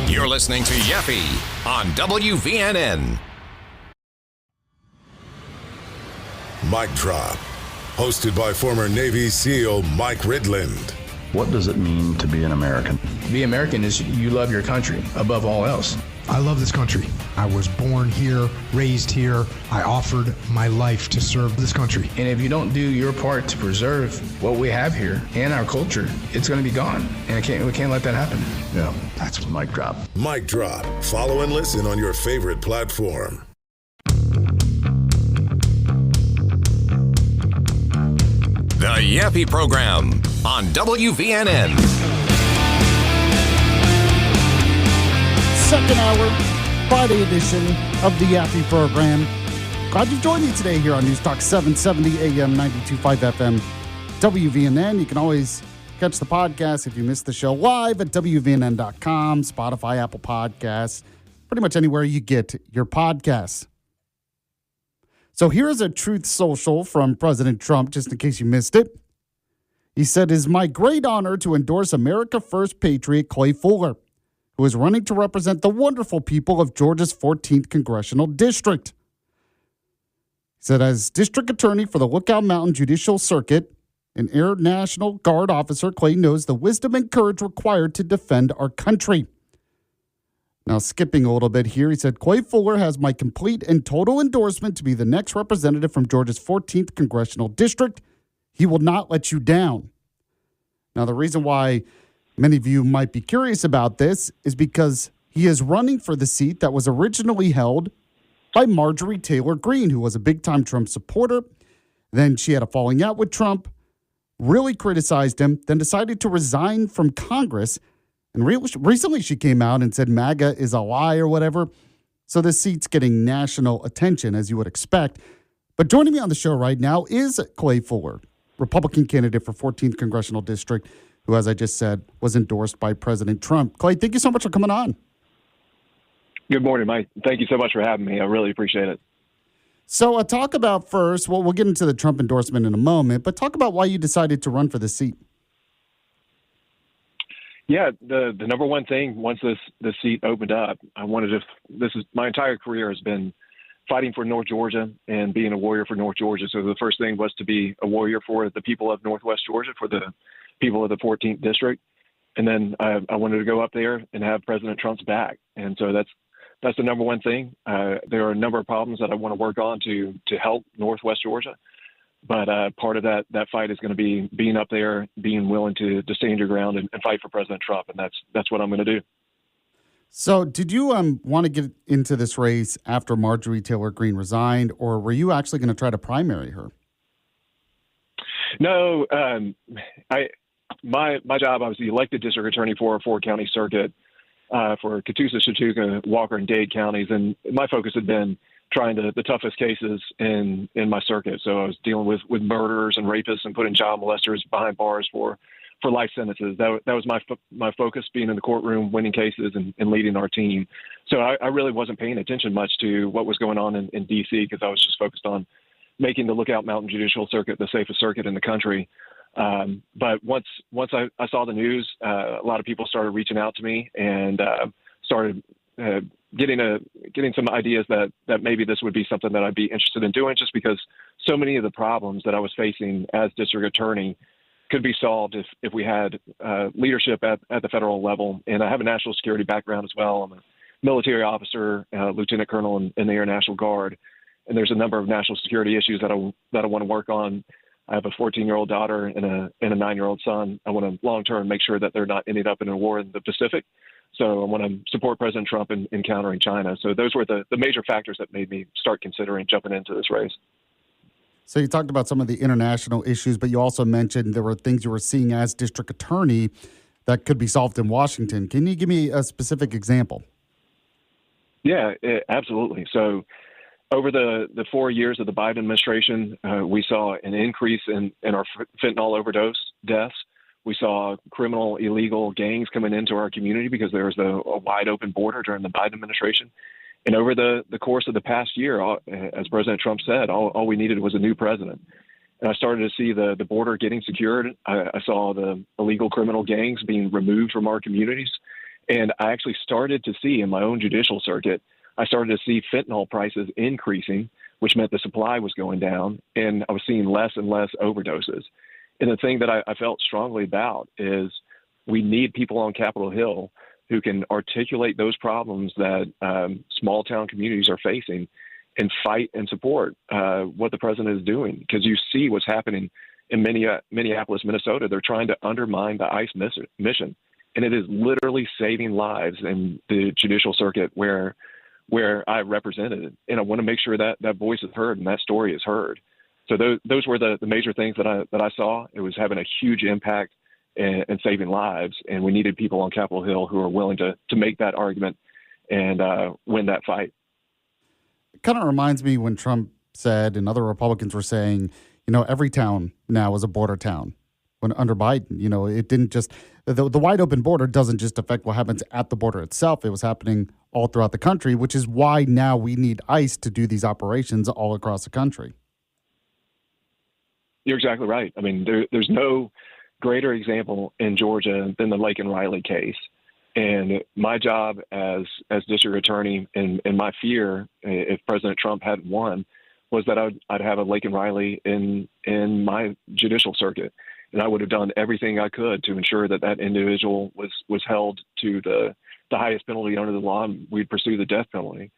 You're listening to Yaffee on WVNN. Mic Drop, hosted by former Navy SEAL Mike Ridland. What does it mean to be an American? Be American is you love your country above all else. I love this country. I was born here, raised here. I offered my life to serve this country. And if you don't do your part to preserve what we have here and our culture, it's going to be gone. And we can't let that happen. Yeah, that's Mic Drop. Mic Drop. Follow and listen on your favorite platform. The Yaffee program on WVNN. Second hour, Friday edition of the Yaffee program. Glad you've joined me today here on News Talk 770 AM 92.5 FM WVNN. You can always catch the podcast if you missed the show live at WVNN.com, Spotify, Apple Podcasts, pretty much anywhere you get your podcasts. So here's a truth social from President Trump, just in case you missed it. He said, "It is my great honor to endorse America First patriot Clay Fuller, who is running to represent the wonderful people of Georgia's 14th Congressional District." He said, "As District Attorney for the Lookout Mountain Judicial Circuit, an Air National Guard officer, Clay knows the wisdom and courage required to defend our country." Now, skipping a little bit here, he said, "Clay Fuller has my complete and total endorsement to be the next representative from Georgia's 14th Congressional District. He will not let you down." Now, the reason why many of you might be curious about this is because he is running for the seat that was originally held by Marjorie Taylor Greene, who was a big-time Trump supporter. Then she had a falling out with Trump, really criticized him, then decided to resign from Congress. And recently she came out and said MAGA is a lie or whatever. So this seat's getting national attention, as you would expect. But joining me on the show right now is Clay Fuller, Republican candidate for 14th Congressional District, who, as I just said, was endorsed by President Trump. Clay, thank you so much for coming on. Good morning, Mike. Thank you so much for having me. I really appreciate it. So talk about first, well, we'll get into the Trump endorsement in a moment, but talk about why you decided to run for the seat. Yeah, the number one thing, once this seat opened up, I wanted to, my entire career has been fighting for North Georgia and being a warrior for North Georgia. So the first thing was to be a warrior for the people of Northwest Georgia, for the people of the 14th district. And then I wanted to go up there and have President Trump's back. And so that's the number one thing. There are a number of problems that I want to work on to help Northwest Georgia. But part of that fight is going to be being up there, being willing to stand your ground and fight for President Trump. And that's what I'm going to do. So did you want to get into this race after Marjorie Taylor Greene resigned, or were you actually going to try to primary her? No, my job, I was the elected district attorney for a 4-county circuit for Catoosa, Chattooga, Walker, and Dade counties. And my focus had been trying the toughest cases in my circuit. So I was dealing with murderers and rapists and putting child molesters behind bars for life sentences. That was my focus, being in the courtroom, winning cases, and leading our team. So I really wasn't paying attention much to what was going on in D.C. because I was just focused on making the Lookout Mountain Judicial Circuit the safest circuit in the country. But once I saw the news, a lot of people started reaching out to me and started getting some ideas that maybe this would be something that I'd be interested in doing, just because so many of the problems that I was facing as district attorney could be solved if we had leadership at the federal level. And I have a national security background as well. I'm a military officer, lieutenant colonel in the Air National Guard, and there's a number of national security issues that I want to work on. I have a 14-year-old daughter and a 9-year-old son. I want to long-term make sure that they're not ending up in a war in the Pacific. So I want to support President Trump in countering China. So those were the major factors that made me start considering jumping into this race. So you talked about some of the international issues, but you also mentioned there were things you were seeing as district attorney that could be solved in Washington. Can you give me a specific example? Yeah, absolutely. So over the 4 years of the Biden administration, we saw an increase in our fentanyl overdose deaths. We saw criminal, illegal gangs coming into our community because there was a wide open border during the Biden administration. And over the course of the past year, as President Trump said, all we needed was a new president. And I started to see the border getting secured. I saw the illegal criminal gangs being removed from our communities. And I actually started to see in my own judicial circuit, I started to see fentanyl prices increasing, which meant the supply was going down. And I was seeing less and less overdoses. And the thing that I felt strongly about is we need people on Capitol Hill who can articulate those problems that small town communities are facing and fight and support what the president is doing. Because you see what's happening in Minneapolis, Minnesota. They're trying to undermine the ICE mission. And it is literally saving lives in the judicial circuit where I represented. And I want to make sure that that voice is heard and that story is heard. So those were the major things that I saw. It was having a huge impact and saving lives, and we needed people on Capitol Hill who are willing to make that argument and win that fight. It kind of reminds me when Trump said, and other Republicans were saying, every town now is a border town. When under Biden, it didn't just the wide open border doesn't just affect what happens at the border itself. It was happening all throughout the country, which is why now we need ICE to do these operations all across the country. You're exactly right. I mean, there's no greater example in Georgia than the Lake and Riley case. And my job as district attorney and my fear, if President Trump hadn't won, was that I'd have a Lake and Riley in my judicial circuit. And I would have done everything I could to ensure that individual was held to the highest penalty under the law, and we'd pursue the death penalty.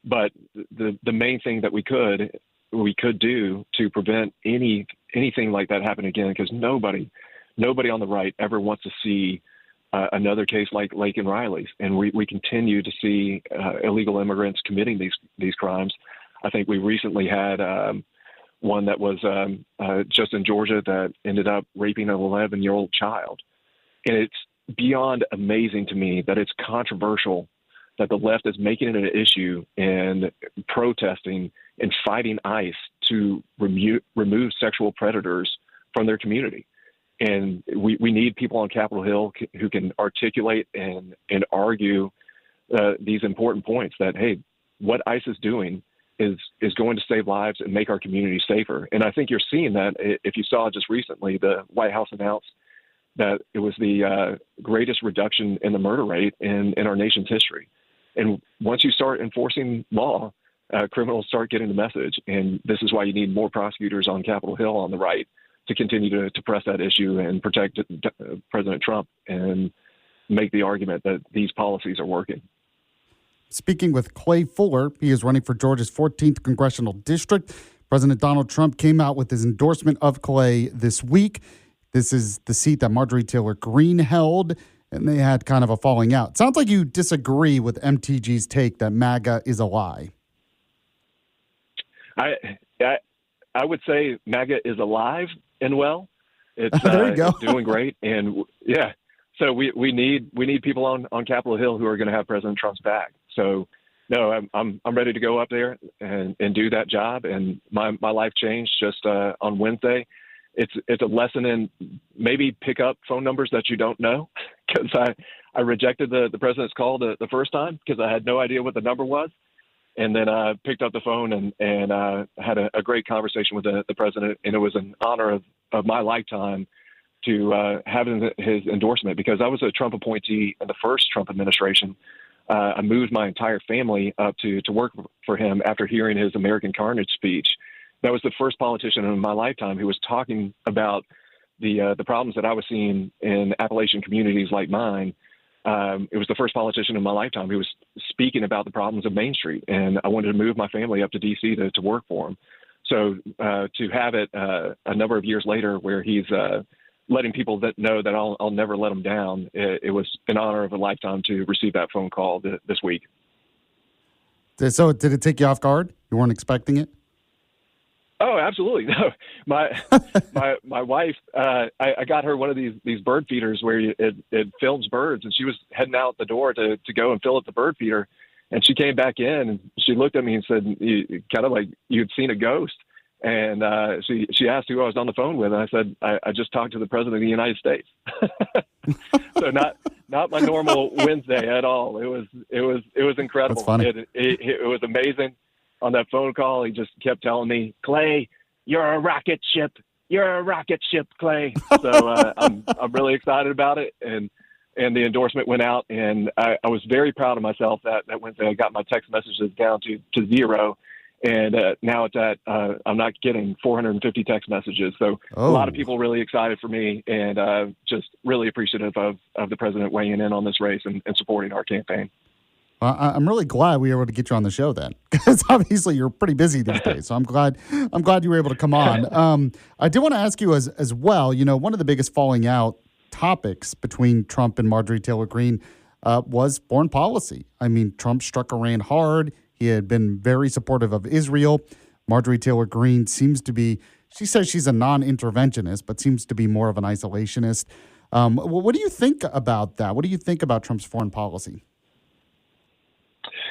But the main thing that we could do to prevent anything like that happen again, because nobody on the right ever wants to see another case like Lake and Riley's, and we continue to see illegal immigrants committing these crimes. I think we recently had one that was just in Georgia that ended up raping an 11-year-old child, and it's beyond amazing to me that it's controversial that the left is making it an issue and protesting and fighting ICE to remove sexual predators from their community. And we need people on Capitol Hill who can articulate and argue these important points that, hey, what ICE is doing is going to save lives and make our community safer. And I think you're seeing that. If you saw just recently, the White House announced that it was the greatest reduction in the murder rate in our nation's history. And once you start enforcing law, criminals start getting the message. And this is why you need more prosecutors on Capitol Hill on the right to continue to press that issue and protect President Trump and make the argument that these policies are working. Speaking with Clay Fuller, he is running for Georgia's 14th congressional district. President Donald Trump came out with his endorsement of Clay this week. This is the seat that Marjorie Taylor Greene held, and they had kind of a falling out. Sounds like you disagree with MTG's take that MAGA is a lie. I would say MAGA is alive and well. It's, there you go. It's doing great, and yeah. So we need people on Capitol Hill who are going to have President Trump's back. So no, I'm ready to go up there and do that job. And my life changed just on Wednesday. It's a lesson in maybe pick up phone numbers that you don't know, because I rejected the president's call the first time because I had no idea what the number was. And then I picked up the phone and had a great conversation with the president. And it was an honor of my lifetime to have his endorsement, because I was a Trump appointee in the first Trump administration. I moved my entire family up to work for him after hearing his American Carnage speech. That was the first politician in my lifetime who was talking about the problems that I was seeing in Appalachian communities like mine. It was the first politician in my lifetime who was speaking about the problems of Main Street, and I wanted to move my family up to D.C. to work for him. So to have it a number of years later where he's letting people that know that I'll never let them down. It was an honor of a lifetime to receive that phone call this week. So did it take you off guard? You weren't expecting it? Oh, absolutely. No, my wife, I got her one of these bird feeders where it films birds, and she was heading out the door to go and fill up the bird feeder. And she came back in and she looked at me and said, kind of like you'd seen a ghost. And she asked who I was on the phone with. And I said, I just talked to the President of the United States. So not my normal Wednesday at all. It was incredible. That's funny. It was amazing. On that phone call, he just kept telling me, Clay, you're a rocket ship. You're a rocket ship, Clay. So I'm really excited about it. And the endorsement went out, and I was very proud of myself that Wednesday. I got my text messages down to 0. And now it's at, I'm not kidding, 450 text messages. So a lot of people really excited for me, and just really appreciative of the president weighing in on this race and supporting our campaign. I'm really glad we were able to get you on the show then, because obviously you're pretty busy these days. So I'm glad you were able to come on. I did want to ask you as well, one of the biggest falling out topics between Trump and Marjorie Taylor Greene was foreign policy. I mean, Trump struck Iran hard. He had been very supportive of Israel. Marjorie Taylor Greene she says she's a non-interventionist, but seems to be more of an isolationist. What do you think about that? What do you think about Trump's foreign policy?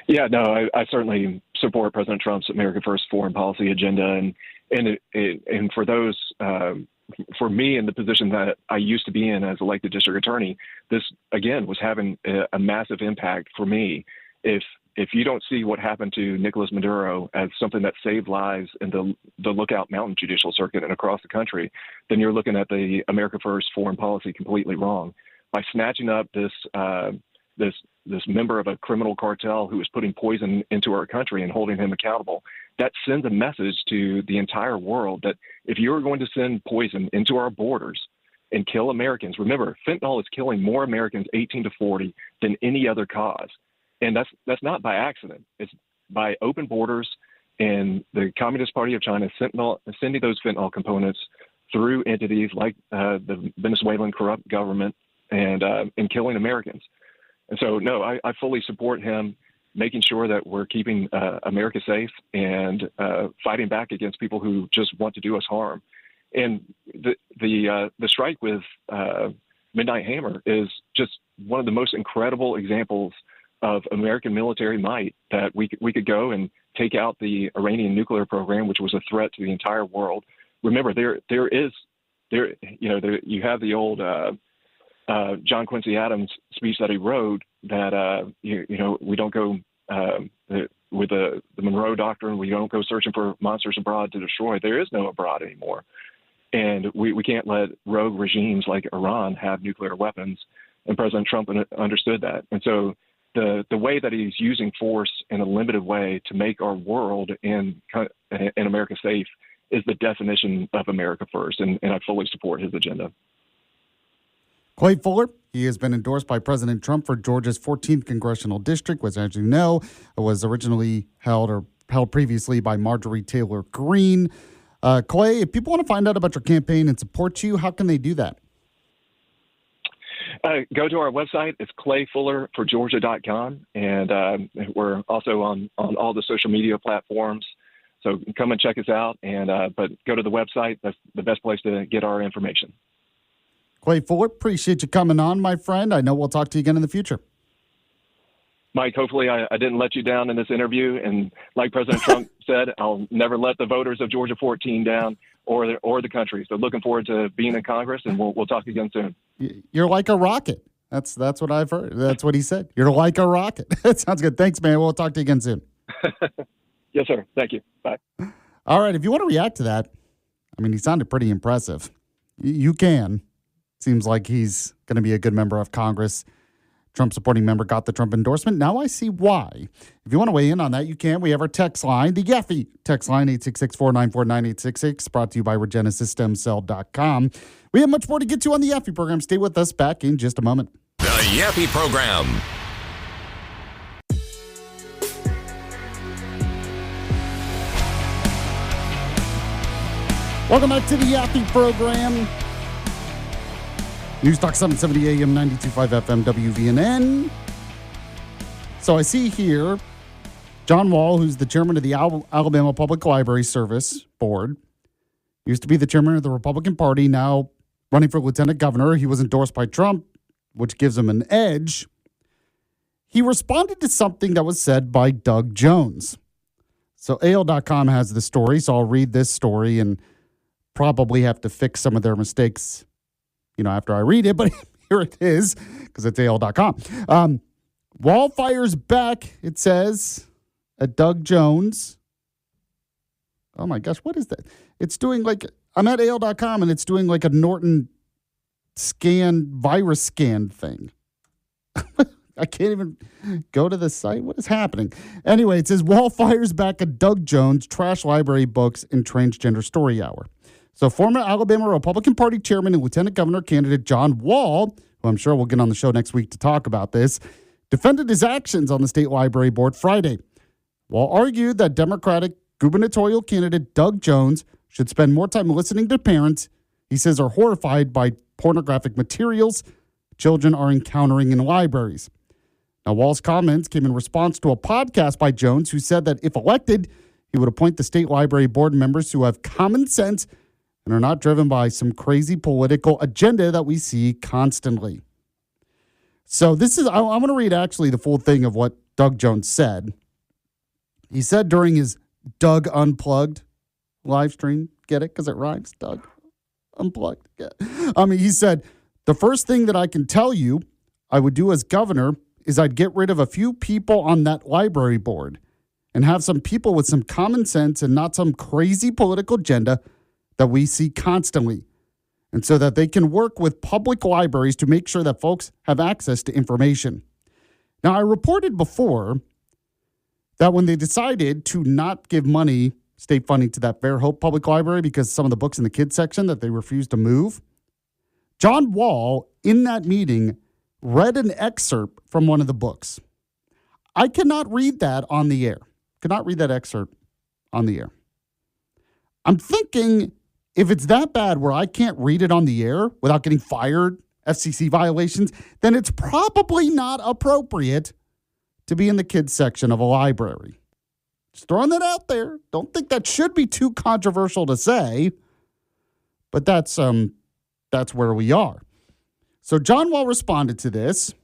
Yeah, no, I certainly support President Trump's America First foreign policy agenda, and for those, for me in the position that I used to be in as elected district attorney, this again was having a massive impact for me. If you don't see what happened to Nicolas Maduro as something that saved lives in the Lookout Mountain Judicial Circuit and across the country, then you're looking at the America First foreign policy completely wrong. By snatching up this member of a criminal cartel who is putting poison into our country and holding him accountable, that sends a message to the entire world that if you're going to send poison into our borders and kill Americans, remember, fentanyl is killing more Americans 18 to 40 than any other cause. And that's not by accident. It's by open borders and the Communist Party of China sending those fentanyl components through entities like the Venezuelan corrupt government and killing Americans. And so, no, I fully support him making sure that we're keeping America safe and fighting back against people who just want to do us harm. And the strike with Midnight Hammer is just one of the most incredible examples of American military might, that we could go and take out the Iranian nuclear program, which was a threat to the entire world. Remember, you have the old John Quincy Adams speech that he wrote that we don't go with the Monroe Doctrine. We don't go searching for monsters abroad to destroy. There is no abroad anymore, and we can't let rogue regimes like Iran have nuclear weapons. And President Trump understood that, and so the way that he's using force in a limited way to make our world and America safe is the definition of America First, and I fully support his agenda. Clay Fuller, he has been endorsed by President Trump for Georgia's 14th congressional district, which, as you know, was originally held previously by Marjorie Taylor Greene. Clay, if people want to find out about your campaign and support you, how can they do that? Go to our website. It's clayfullerforgeorgia.com, and we're also on all the social media platforms. So come and check us out, but go to the website. That's the best place to get our information. Clay Fuller, appreciate you coming on, my friend. I know we'll talk to you again in the future. Mike, hopefully I didn't let you down in this interview. And like President Trump said, I'll never let the voters of Georgia 14 down or the country. So looking forward to being in Congress, and we'll talk again soon. You're like a rocket. That's what I've heard. That's what he said. You're like a rocket. That sounds good. Thanks, man. We'll talk to you again soon. Yes, sir. Thank you. Bye. All right. If you want to react to that, I mean, he sounded pretty impressive. You can. Seems like he's going to be a good member of Congress. Trump supporting member got the Trump endorsement. Now I see why. If you want to weigh in on that, you can. We have our text line, the Yaffee text line, 866-494-9866, brought to you by RegenesisStemCell.com. We have much more to get to on the Yaffee program. Stay with us. Back in just a moment. The Yaffee program. Welcome back to the Yaffee program. News Talk 770 AM 92.5 FM WVNN. So I see here John Wall, who's the chairman of the Alabama Public Library Service Board, used to be the chairman of the Republican Party, now running for lieutenant governor. He was endorsed by Trump, which gives him an edge. He responded to something that was said by Doug Jones. So AL.com has the story, so I'll read this story and probably have to fix some of their mistakes, after I read it, but here it is, because it's AL.com. Wall fires back, it says, at Doug Jones. Oh my gosh, what is that? It's doing I'm at AL.com and it's doing like a Norton virus scan thing. I can't even go to the site. What is happening? Anyway, it says Wall fires back at Doug Jones, trash library books, and transgender story hour. So former Alabama Republican Party chairman and lieutenant governor candidate John Wall, who I'm sure we'll get on the show next week to talk about this, defended his actions on the state library board Friday. Wall argued that Democratic gubernatorial candidate Doug Jones should spend more time listening to parents he says are horrified by pornographic materials children are encountering in libraries. Now, Wall's comments came in response to a podcast by Jones, who said that if elected, he would appoint the state library board members who have common sense and are not driven by some crazy political agenda that we see constantly. So I'm going to read actually the full thing of what Doug Jones said. He said during his Doug Unplugged live stream, get it? Because it rhymes, Doug Unplugged. He said, the first thing that I can tell you I would do as governor is I'd get rid of a few people on that library board and have some people with some common sense and not some crazy political agenda that we see constantly. And so that they can work with public libraries to make sure that folks have access to information. Now, I reported before that when they decided to not give state funding to that Fairhope Public Library because some of the books in the kids section that they refused to move, John Wall, in that meeting, read an excerpt from one of the books. I cannot read that on the air. Cannot read that excerpt on the air. I'm thinking if it's that bad where I can't read it on the air without getting fired, FCC violations, then it's probably not appropriate to be in the kids section of a library. Just throwing that out there. Don't think that should be too controversial to say, but that's where we are. So John Wall responded to this,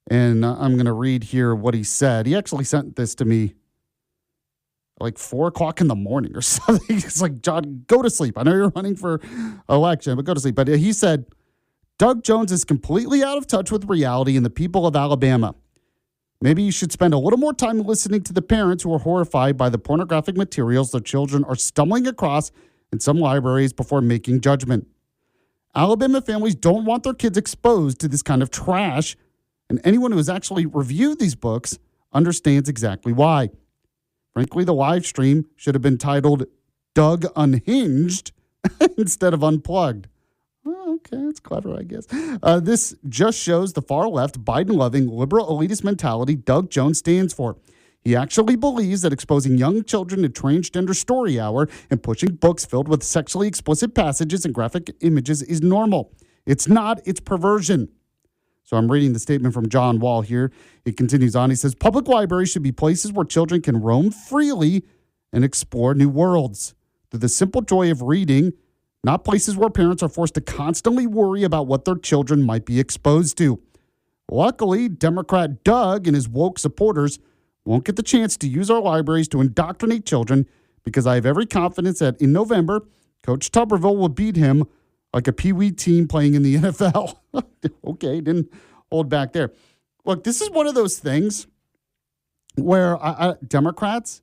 and I'm going to read here what he said. He actually sent this to me like 4 o'clock in the morning or something. It's like, John, go to sleep. I know you're running for election, but go to sleep. But he said, Doug Jones is completely out of touch with reality and the people of Alabama. Maybe you should spend a little more time listening to the parents who are horrified by the pornographic materials their children are stumbling across in some libraries before making judgment. Alabama families don't want their kids exposed to this kind of trash, and anyone who has actually reviewed these books understands exactly why. Frankly, the live stream should have been titled Doug Unhinged instead of Unplugged. Oh, okay, that's clever, I guess. This just shows the far-left, Biden-loving, liberal elitist mentality Doug Jones stands for. He actually believes that exposing young children to transgender story hour and pushing books filled with sexually explicit passages and graphic images is normal. It's not, it's perversion. So I'm reading the statement from John Wall here. It continues on. He says, public libraries should be places where children can roam freely and explore new worlds through the simple joy of reading, not places where parents are forced to constantly worry about what their children might be exposed to. Luckily, Democrat Doug and his woke supporters won't get the chance to use our libraries to indoctrinate children because I have every confidence that in November, Coach Tuberville will beat him like a peewee team playing in the NFL. Okay, didn't hold back there. Look, this is one of those things where Democrats,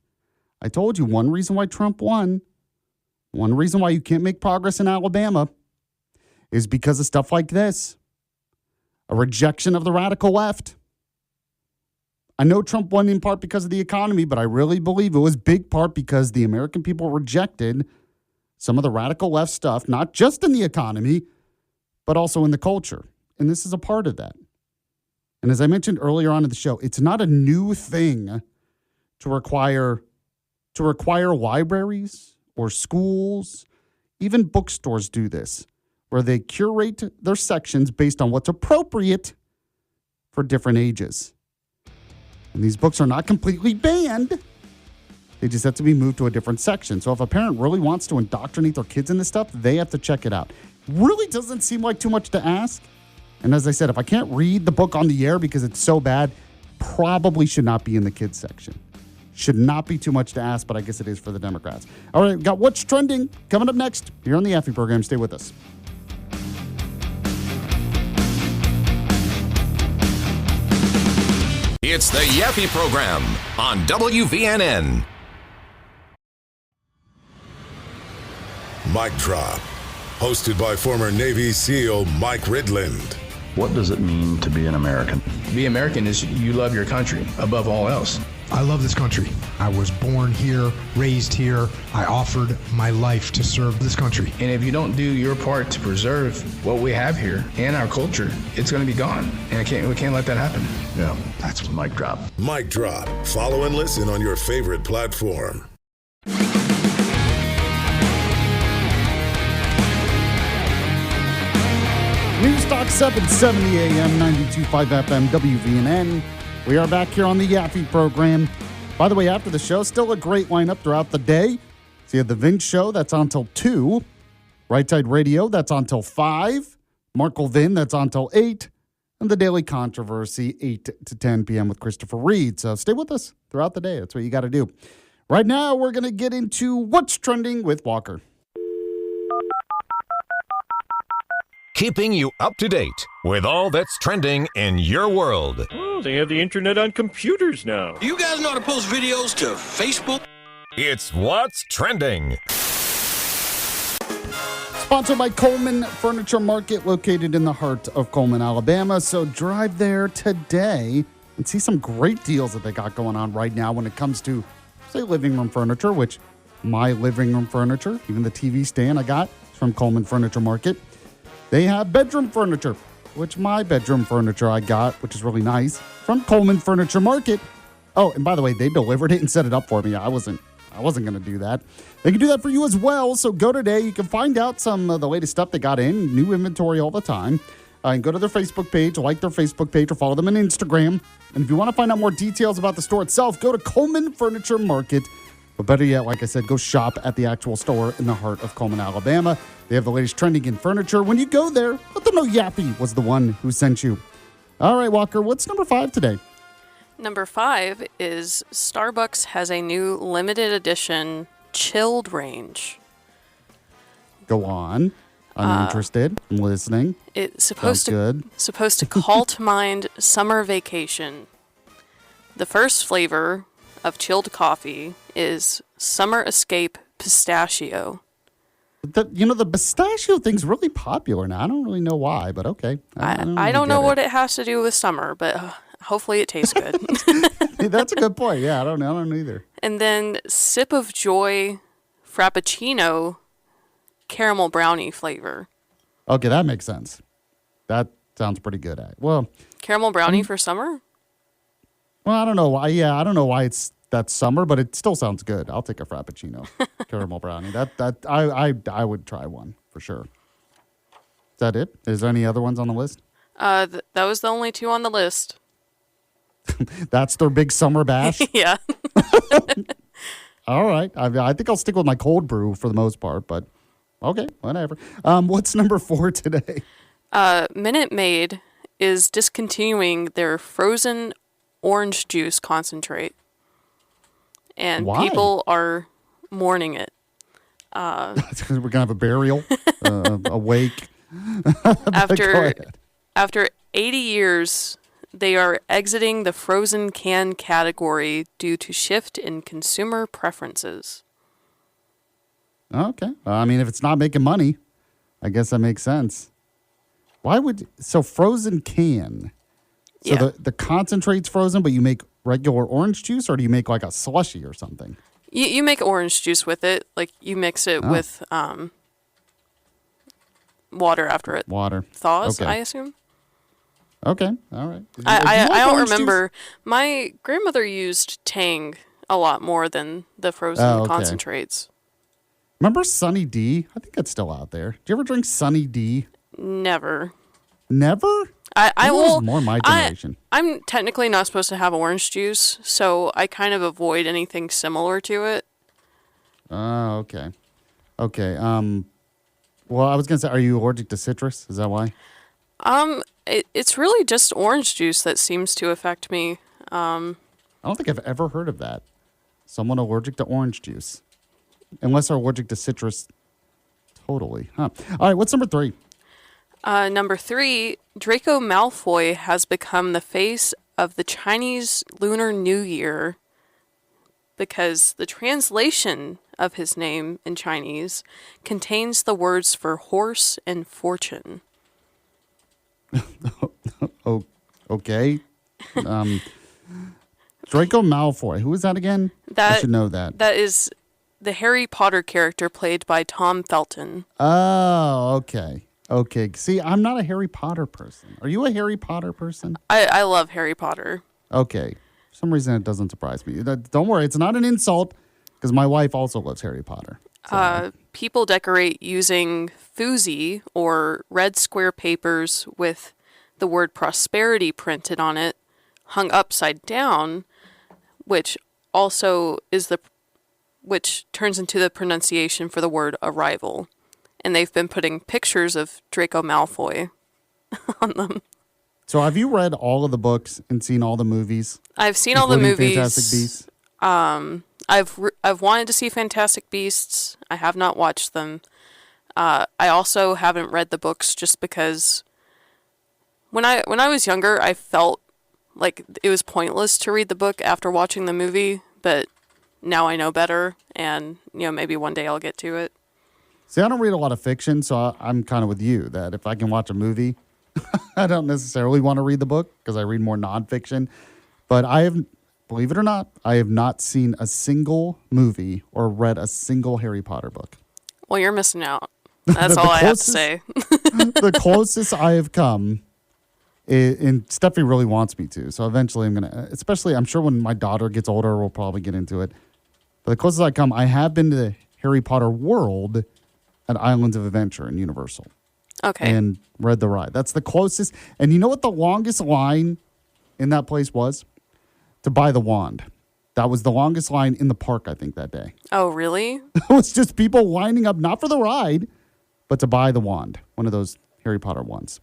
I told you one reason why Trump won, one reason why you can't make progress in Alabama is because of stuff like this. A rejection of the radical left. I know Trump won in part because of the economy, but I really believe it was big part because the American people rejected some of the radical left stuff, not just in the economy, but also in the culture. And this is a part of that. And as I mentioned earlier on in the show, it's not a new thing to require libraries or schools, even bookstores do this, where they curate their sections based on what's appropriate for different ages. And these books are not completely banned. They just have to be moved to a different section. So if a parent really wants to indoctrinate their kids in this stuff, they have to check it out. Really doesn't seem like too much to ask. And as I said, if I can't read the book on the air because it's so bad, probably should not be in the kids section. Should not be too much to ask, but I guess it is for the Democrats. All right, got What's Trending coming up next here on the Yaffee program. Stay with us. It's the Yaffee program on WVNN. Mic Drop, hosted by former Navy SEAL Mike Ridland. What does it mean to be an American? Be American is you love your country above all else. I love this country. I was born here, raised here. I offered my life to serve this country. And if you don't do your part to preserve what we have here and our culture, it's going to be gone. And we can't let that happen. Yeah, that's Mic Drop. Mic Drop. Follow and listen on your favorite platform. News Talk 770 AM, 92.5 FM, WVNN. We are back here on the Yaffee program. By the way, after the show, still a great lineup throughout the day. So you have the Vince Show, that's on till 2. Right Side Radio, that's on till 5. Markle Vin, that's on till 8. And the Daily Controversy, 8 to 10 p.m. with Christopher Reed. So stay with us throughout the day. That's what you got to do. Right now, we're going to get into What's Trending with Walker. Keeping you up to date with all that's trending in your world. Oh, they have the internet on computers now. You guys know how to post videos to Facebook? It's What's Trending. Sponsored by Coleman Furniture Market, located in the heart of Coleman, Alabama. So drive there today and see some great deals that they got going on right now when it comes to, say, living room furniture, which my living room furniture, even the TV stand I got, is from Coleman Furniture Market. They have bedroom furniture, which my bedroom furniture I got, which is really nice, from Coleman Furniture Market. Oh, and by the way, they delivered it and set it up for me. I wasn't going to do that. They can do that for you as well. So go today. You can find out some of the latest stuff they got in, new inventory all the time. And go to their Facebook page, like their Facebook page, or follow them on Instagram. And if you want to find out more details about the store itself, go to Coleman Furniture Market. But better yet, like I said, go shop at the actual store in the heart of Coleman, Alabama. They have the latest trending in furniture. When you go there, let them know Yappy was the one who sent you. All right, Walker, what's number 5 today? Number 5 is Starbucks has a new limited edition chilled range. Go on. I'm interested. I'm listening. It's supposed to call to mind summer vacation. The first flavor of chilled coffee is Summer Escape Pistachio. The pistachio thing's really popular now. I don't really know why, but okay. I don't know what it has to do with summer, but hopefully it tastes good. That's a good point. Yeah, I don't know either. And then Sip of Joy Frappuccino caramel brownie flavor. Okay, that makes sense. That sounds pretty good. Well, caramel brownie for summer? Well, I don't know why. Yeah, I don't know why that's summer, but it still sounds good. I'll take a frappuccino caramel brownie. I would try one for sure. Is that it? Is there any other ones on the list? That was the only 2 on the list. That's their big summer bash? Yeah. All right. I think I'll stick with my cold brew for the most part, but okay, whatever. What's number 4 today? Minute Maid is discontinuing their frozen orange juice concentrate. And why? People are mourning it. That's because we're going to have a burial, a wake. After 80 years, they are exiting the frozen can category due to shift in consumer preferences. Okay. I mean, if it's not making money, I guess that makes sense. So frozen can. So yeah. the concentrate's frozen, but you make regular orange juice, or do you make like a slushy or something? You make orange juice with it. Like you mix it with water after it thaws, okay. I assume. Okay. All right. I don't remember. Juice? My grandmother used Tang a lot more than the frozen concentrates. Remember Sunny D? I think it's still out there. Do you ever drink Sunny D? Never. Never? I will. More my generation. I'm technically not supposed to have orange juice, so I kind of avoid anything similar to it. Oh, okay. Okay. Well, I was gonna say, are you allergic to citrus? Is that why? It's really just orange juice that seems to affect me. I don't think I've ever heard of that. Someone allergic to orange juice, unless they're allergic to citrus. Totally. Huh. All right. What's number 3? Number 3, Draco Malfoy has become the face of the Chinese Lunar New Year because the translation of his name in Chinese contains the words for horse and fortune. Oh, okay. Draco Malfoy. Who is that again? I should know that. That is the Harry Potter character played by Tom Felton. Oh, okay. Okay. See, I'm not a Harry Potter person. Are you a Harry Potter person? I love Harry Potter. Okay. For some reason, it doesn't surprise me. Don't worry. It's not an insult because my wife also loves Harry Potter. So. People decorate using foozie or red square papers with the word prosperity printed on it, hung upside down, which also is which turns into the pronunciation for the word arrival. And they've been putting pictures of Draco Malfoy on them. So have you read all of the books and seen all the movies? I've seen all the movies. Fantastic Beasts? I've wanted to see Fantastic Beasts. I have not watched them. I also haven't read the books just because when I was younger, I felt like it was pointless to read the book after watching the movie, but now I know better, and maybe one day I'll get to it. See, I don't read a lot of fiction, so I'm kind of with you that if I can watch a movie, I don't necessarily want to read the book because I read more nonfiction. But believe it or not, I have not seen a single movie or read a single Harry Potter book. Well, you're missing out. That's all I have to say. The closest I have come, and Steffi really wants me to, so eventually I'm going to, especially I'm sure when my daughter gets older, we'll probably get into it. But the closest I come, I have been to the Harry Potter world at Islands of Adventure in Universal. Okay. And read the ride. That's the closest. And you know what the longest line in that place was? To buy the wand. That was the longest line in the park, I think, that day. Oh, really? It was just people lining up, not for the ride, but to buy the wand. One of those Harry Potter ones.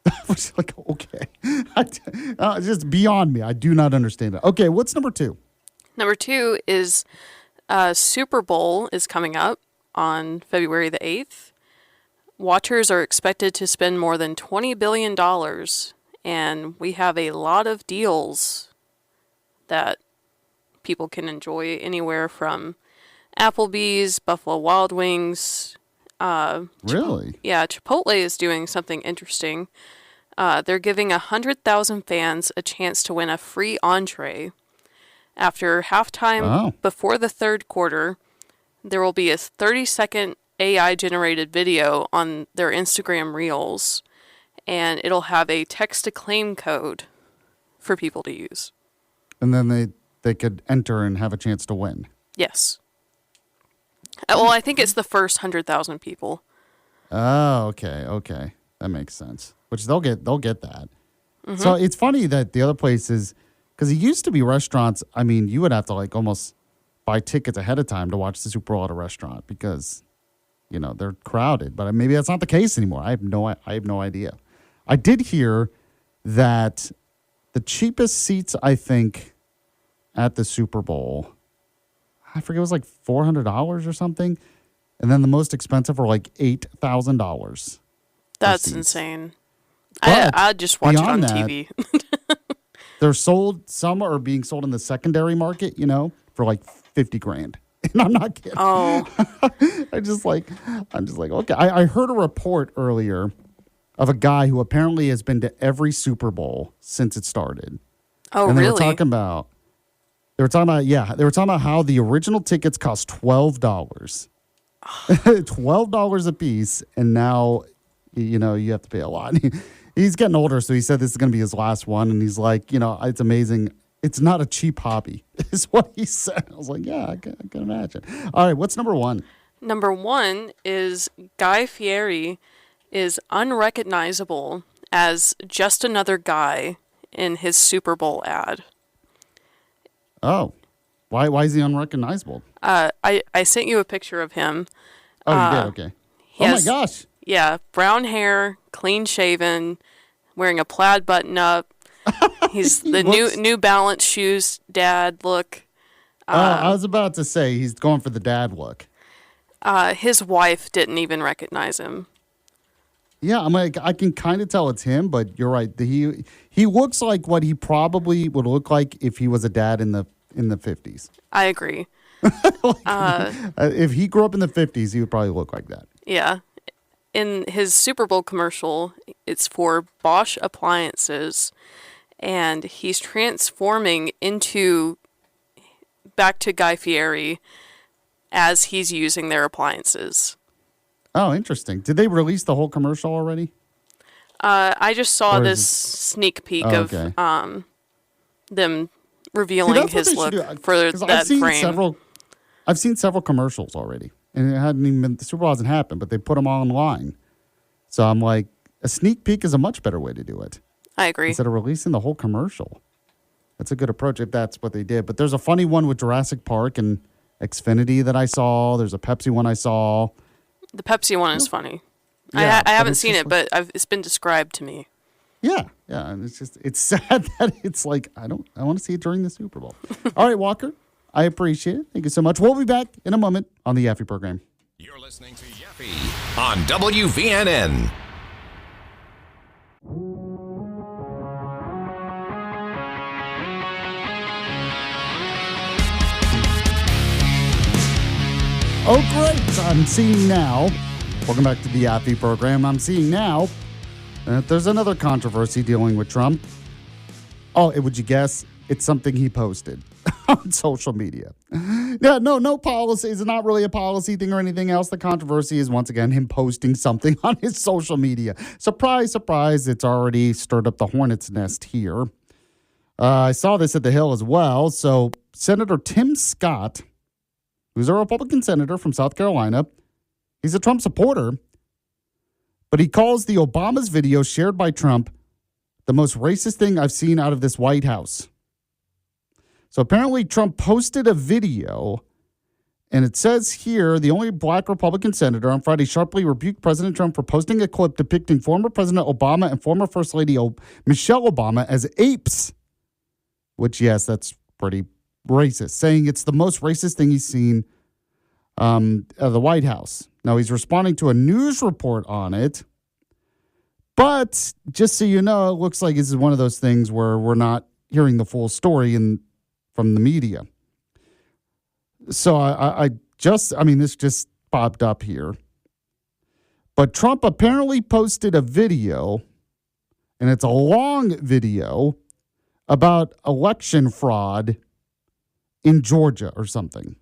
I was like, okay. Just beyond me. I do not understand it. Okay, what's number 2? Number 2 is Super Bowl is coming up on February the 8th. Watchers are expected to spend more than $20 billion, and we have a lot of deals that people can enjoy anywhere from Applebee's, Buffalo Wild Wings. Really? Chipotle is doing something interesting. They're giving 100,000 fans a chance to win a free entree. After halftime, before the third quarter, there will be a 30-second AI-generated video on their Instagram Reels, and it'll have a text-to-claim code for people to use. And then they could enter and have a chance to win. Yes. Well, I think it's the first 100,000 people. Oh, okay. That makes sense. Which they'll get that. Mm-hmm. So it's funny that the other places, because it used to be restaurants, I mean, you would have to almost buy tickets ahead of time to watch the Super Bowl at a restaurant because, they're crowded. But maybe that's not the case anymore. I have no idea. I did hear that the cheapest seats, I think, at the Super Bowl, I forget, it was like $400 or something. And then the most expensive were like $8,000. That's insane. I just watch it on TV. They're sold, some are being sold in the secondary market, for like $50,000. And I'm not kidding. Oh. I'm just like, okay. I heard a report earlier of a guy who apparently has been to every Super Bowl since it started. Oh, and really? They were talking about how the original tickets cost $12. $12 a piece, and now you have to pay a lot. He's getting older, so he said this is going to be his last one, and he's like, it's amazing. It's not a cheap hobby, is what he said. I was like, yeah, I can imagine. All right, what's number 1? Number one is Guy Fieri is unrecognizable as just another guy in his Super Bowl ad. Oh, why is he unrecognizable? I sent you a picture of him. Oh, you did? Okay. Oh, my gosh. Yeah, brown hair, clean shaven, wearing a plaid button up. He's the New Balance shoes dad look. I was about to say he's going for the dad look. His wife didn't even recognize him. Yeah, I'm like, I can kind of tell it's him, but you're right. He looks like what he probably would look like if he was a dad in the 50s. I agree. If he grew up in the 50s, he would probably look like that. Yeah. In his Super Bowl commercial, it's for Bosch appliances, and he's transforming back to Guy Fieri as he's using their appliances. Oh, interesting. Did they release the whole commercial already? I just saw this sneak peek of them revealing his look for that frame. I've seen several commercials already, and it hadn't even been, the Super Bowl hasn't happened, but they put them all online. So I'm like, a sneak peek is a much better way to do it. I agree. Instead of releasing the whole commercial. That's a good approach if that's what they did. But there's a funny one with Jurassic Park and Xfinity that I saw. There's a Pepsi one I saw. The Pepsi one is funny. Yeah, I haven't seen it, but it's been described to me. Yeah, and it's sad that it's like I want to see it during the Super Bowl. All right, Walker, I appreciate it. Thank you so much. We'll be back in a moment on the Yaffee program. You're listening to Yaffee on WVNN. Oh, great. I'm seeing now. Welcome back to the Yaffee program. I'm seeing now that there's another controversy dealing with Trump. Oh, would you guess? It's something he posted on social media. Yeah, no policy. It's not really a policy thing or anything else. The controversy is, once again, him posting something on his social media. Surprise, surprise. It's already stirred up the hornet's nest here. I saw this at the Hill as well. So Senator Tim Scott, who's a Republican senator from South Carolina, he's a Trump supporter, but he calls the Obama's video shared by Trump the most racist thing I've seen out of this White House. So apparently Trump posted a video, and it says here, the only black Republican senator on Friday sharply rebuked President Trump for posting a clip depicting former President Obama and former First Lady Michelle Obama as apes, which, yes, that's pretty racist, saying it's the most racist thing he's seen of the White House. Now, he's responding to a news report on it, but just so you know, it looks like this is one of those things where we're not hearing the full story from the media. So this just popped up here. But Trump apparently posted a video, and it's a long video, about election fraud in Georgia or something.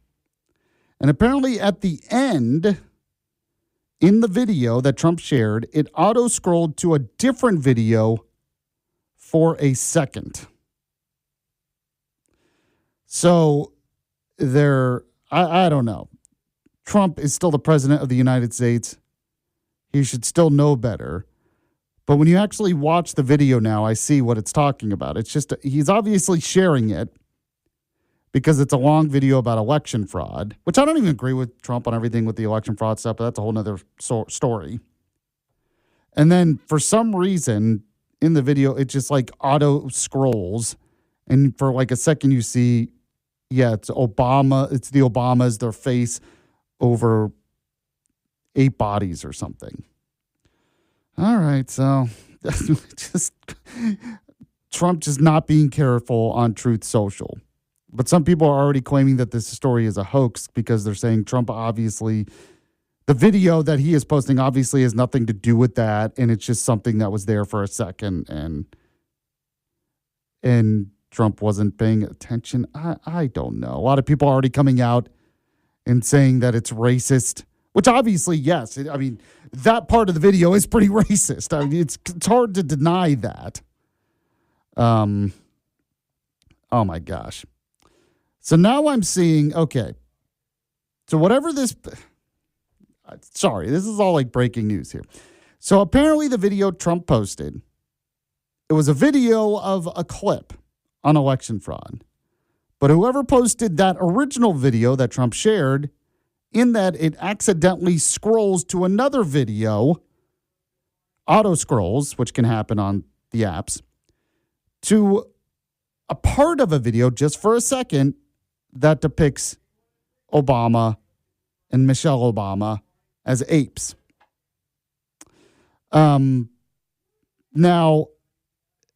And apparently at the end, in the video that Trump shared, it auto-scrolled to a different video for a second. So I don't know. Trump is still the president of the United States. He should still know better. But when you actually watch the video now, I see what it's talking about. It's just, he's obviously sharing it because it's a long video about election fraud, which I don't even agree with Trump on everything with the election fraud stuff, but that's a whole nother story. And then for some reason in the video, it just like auto scrolls. And for like a second, you see, it's Obama. It's the Obamas, their face over 8 bodies or something. All right. So just Trump just not being careful on Truth Social. But some people are already claiming that this story is a hoax because they're saying Trump obviously, the video that he is posting obviously has nothing to do with that. And it's just something that was there for a second. And Trump wasn't paying attention. I don't know. A lot of people are already coming out and saying that it's racist, which obviously, yes. That part of the video is pretty racist. It's hard to deny that. Oh, my gosh. So now I'm seeing, okay, so whatever this, Sorry, this is all like breaking news here. So apparently the video Trump posted, it was a video of a clip on election fraud. But whoever posted that original video that Trump shared, in that it accidentally scrolls to another video, auto scrolls, which can happen on the apps, to a part of a video just for a second that depicts Obama and Michelle Obama as apes. Now,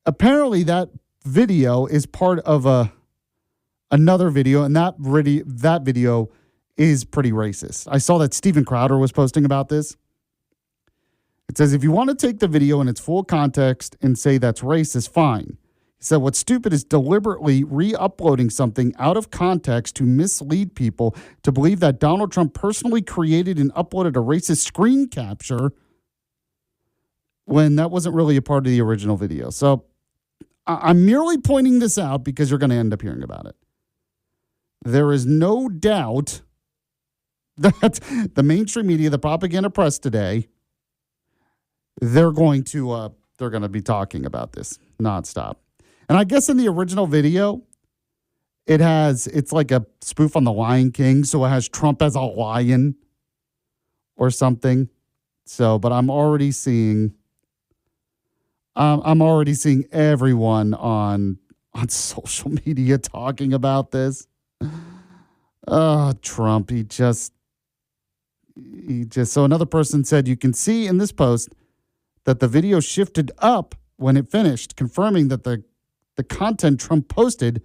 apparently that video is part of another video, and that video is pretty racist. I saw that Steven Crowder was posting about this. It says, if you want to take the video in its full context and say that's racist, fine. He said, what's stupid is deliberately re-uploading something out of context to mislead people to believe that Donald Trump personally created and uploaded a racist screen capture when that wasn't really a part of the original video. So I'm merely pointing this out because you're going to end up hearing about it. There is no doubt that the mainstream media, the propaganda press today, they're going to be talking about this nonstop. And I guess in the original video, it's like a spoof on the Lion King, so it has Trump as a lion or something. So, but I'm already seeing everyone on social media talking about this. Trump, he just so another person said, you can see in this post that the video shifted up when it finished, confirming that the content Trump posted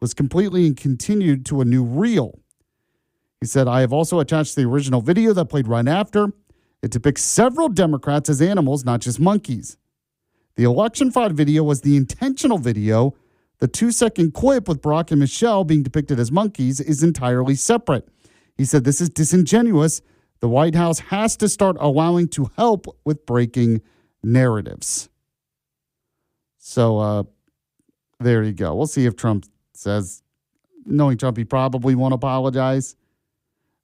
was completely and continued to a new reel. He said, I have also attached the original video that played right after. It depicts several Democrats as animals, not just monkeys. The election fraud video was the intentional video. The 2-second clip with Barack and Michelle being depicted as monkeys is entirely separate. He said, this is disingenuous. The White House has to start allowing to help with breaking narratives. So there you go. We'll see if Trump says, knowing Trump, he probably won't apologize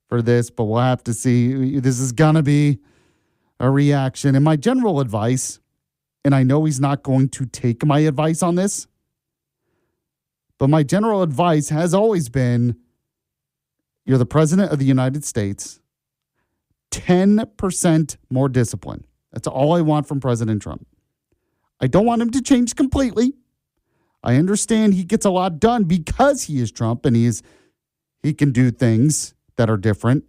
for this, but we'll have to see. This is going to be a reaction. And my general advice, and I know he's not going to take my advice on this, but my general advice has always been, you're the president of the United States, 10% more discipline. That's all I want from President Trump. I don't want him to change completely. I understand he gets a lot done because he is Trump and he can do things that are different.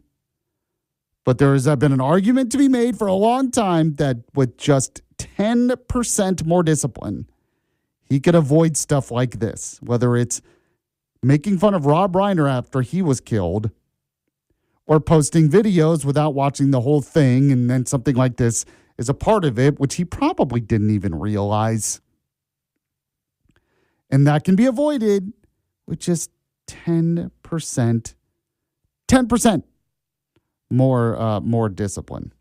But there has been an argument to be made for a long time that with just 10% more discipline, he could avoid stuff like this, whether it's making fun of Rob Reiner after he was killed or posting videos without watching the whole thing, and then something like this is a part of it, which he probably didn't even realize. And that can be avoided with just 10% more discipline.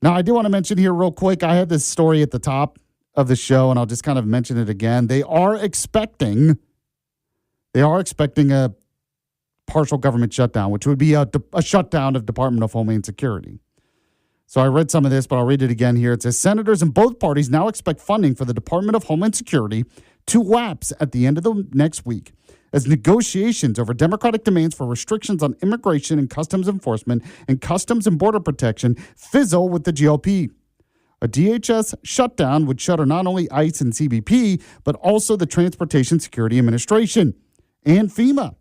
Now, I do want to mention here real quick, I had this story at the top of the show, and I'll just kind of mention it again. They are expecting a partial government shutdown, which would be a shutdown of Department of Homeland Security. So I read some of this, but I'll read it again here. It says, senators in both parties now expect funding for the Department of Homeland Security to lapse at the end of the next week as negotiations over Democratic demands for restrictions on immigration and customs enforcement and customs and border protection fizzle with the GOP. A DHS shutdown would shutter not only ICE and CBP, but also the Transportation Security Administration and FEMA,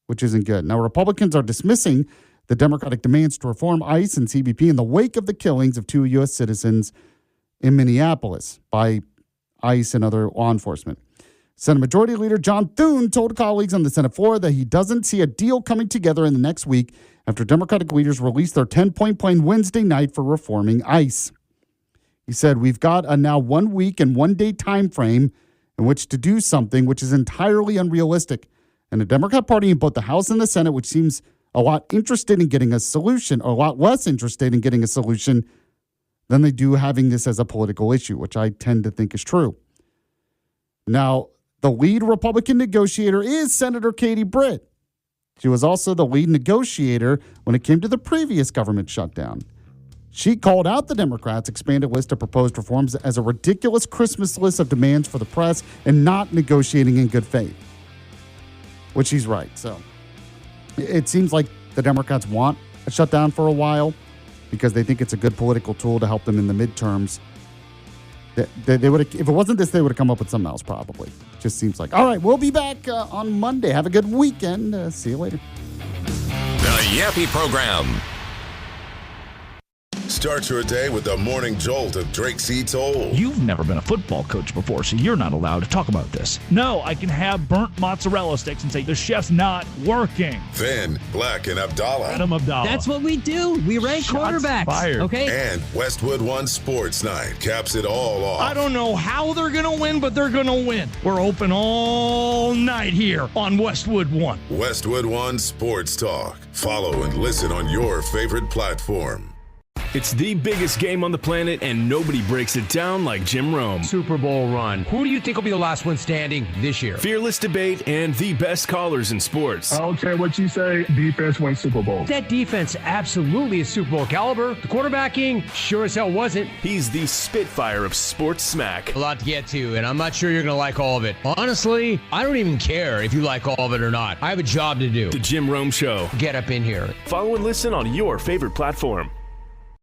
which isn't good. Now, Republicans are dismissing the Democratic demands to reform ICE and CBP in the wake of the killings of 2 U.S. citizens in Minneapolis by ICE and other law enforcement. Senate Majority Leader John Thune told colleagues on the Senate floor that he doesn't see a deal coming together in the next week after Democratic leaders released their 10-point plan Wednesday night for reforming ICE. He said, we've got a now 1 week and 1 day time frame in which to do something which is entirely unrealistic. And the Democrat Party in both the House and the Senate, which seems a lot interested in getting a solution, or a lot less interested in getting a solution than they do having this as a political issue, which I tend to think is true. Now, the lead Republican negotiator is Senator Katie Britt. She was also the lead negotiator when it came to the previous government shutdown. She called out the Democrats' expanded list of proposed reforms as a ridiculous Christmas list of demands for the press and not negotiating in good faith. Which she's right. So it seems like the Democrats want a shutdown for a while because they think it's a good political tool to help them in the midterms. They would, if it wasn't this, they would have come up with something else probably. Just seems like. All right, we'll be back on Monday. Have a good weekend. See you later. The Yaffee Program. Start your day with the morning jolt of Drake C. Toll. You've never been a football coach before, so you're not allowed to talk about this. No, I can have burnt mozzarella sticks and say the chef's not working. Then Black and Abdallah. Adam Abdallah. That's what we do. We rank quarterbacks. Fired. Okay. And Westwood One Sports Night caps it all off. I don't know how they're going to win, but they're going to win. We're open all night here on Westwood One. Westwood One Sports Talk. Follow and listen on your favorite platform. It's the biggest game on the planet, and nobody breaks it down like Jim Rome. Super Bowl run. Who do you think will be the last one standing this year? Fearless debate and the best callers in sports. I don't care what you say, defense wins Super Bowl. That defense absolutely is Super Bowl caliber. The quarterbacking sure as hell wasn't. He's the Spitfire of sports smack. A lot to get to, and I'm not sure you're going to like all of it. Honestly, I don't even care if you like all of it or not. I have a job to do. The Jim Rome Show. Get up in here. Follow and listen on your favorite platform.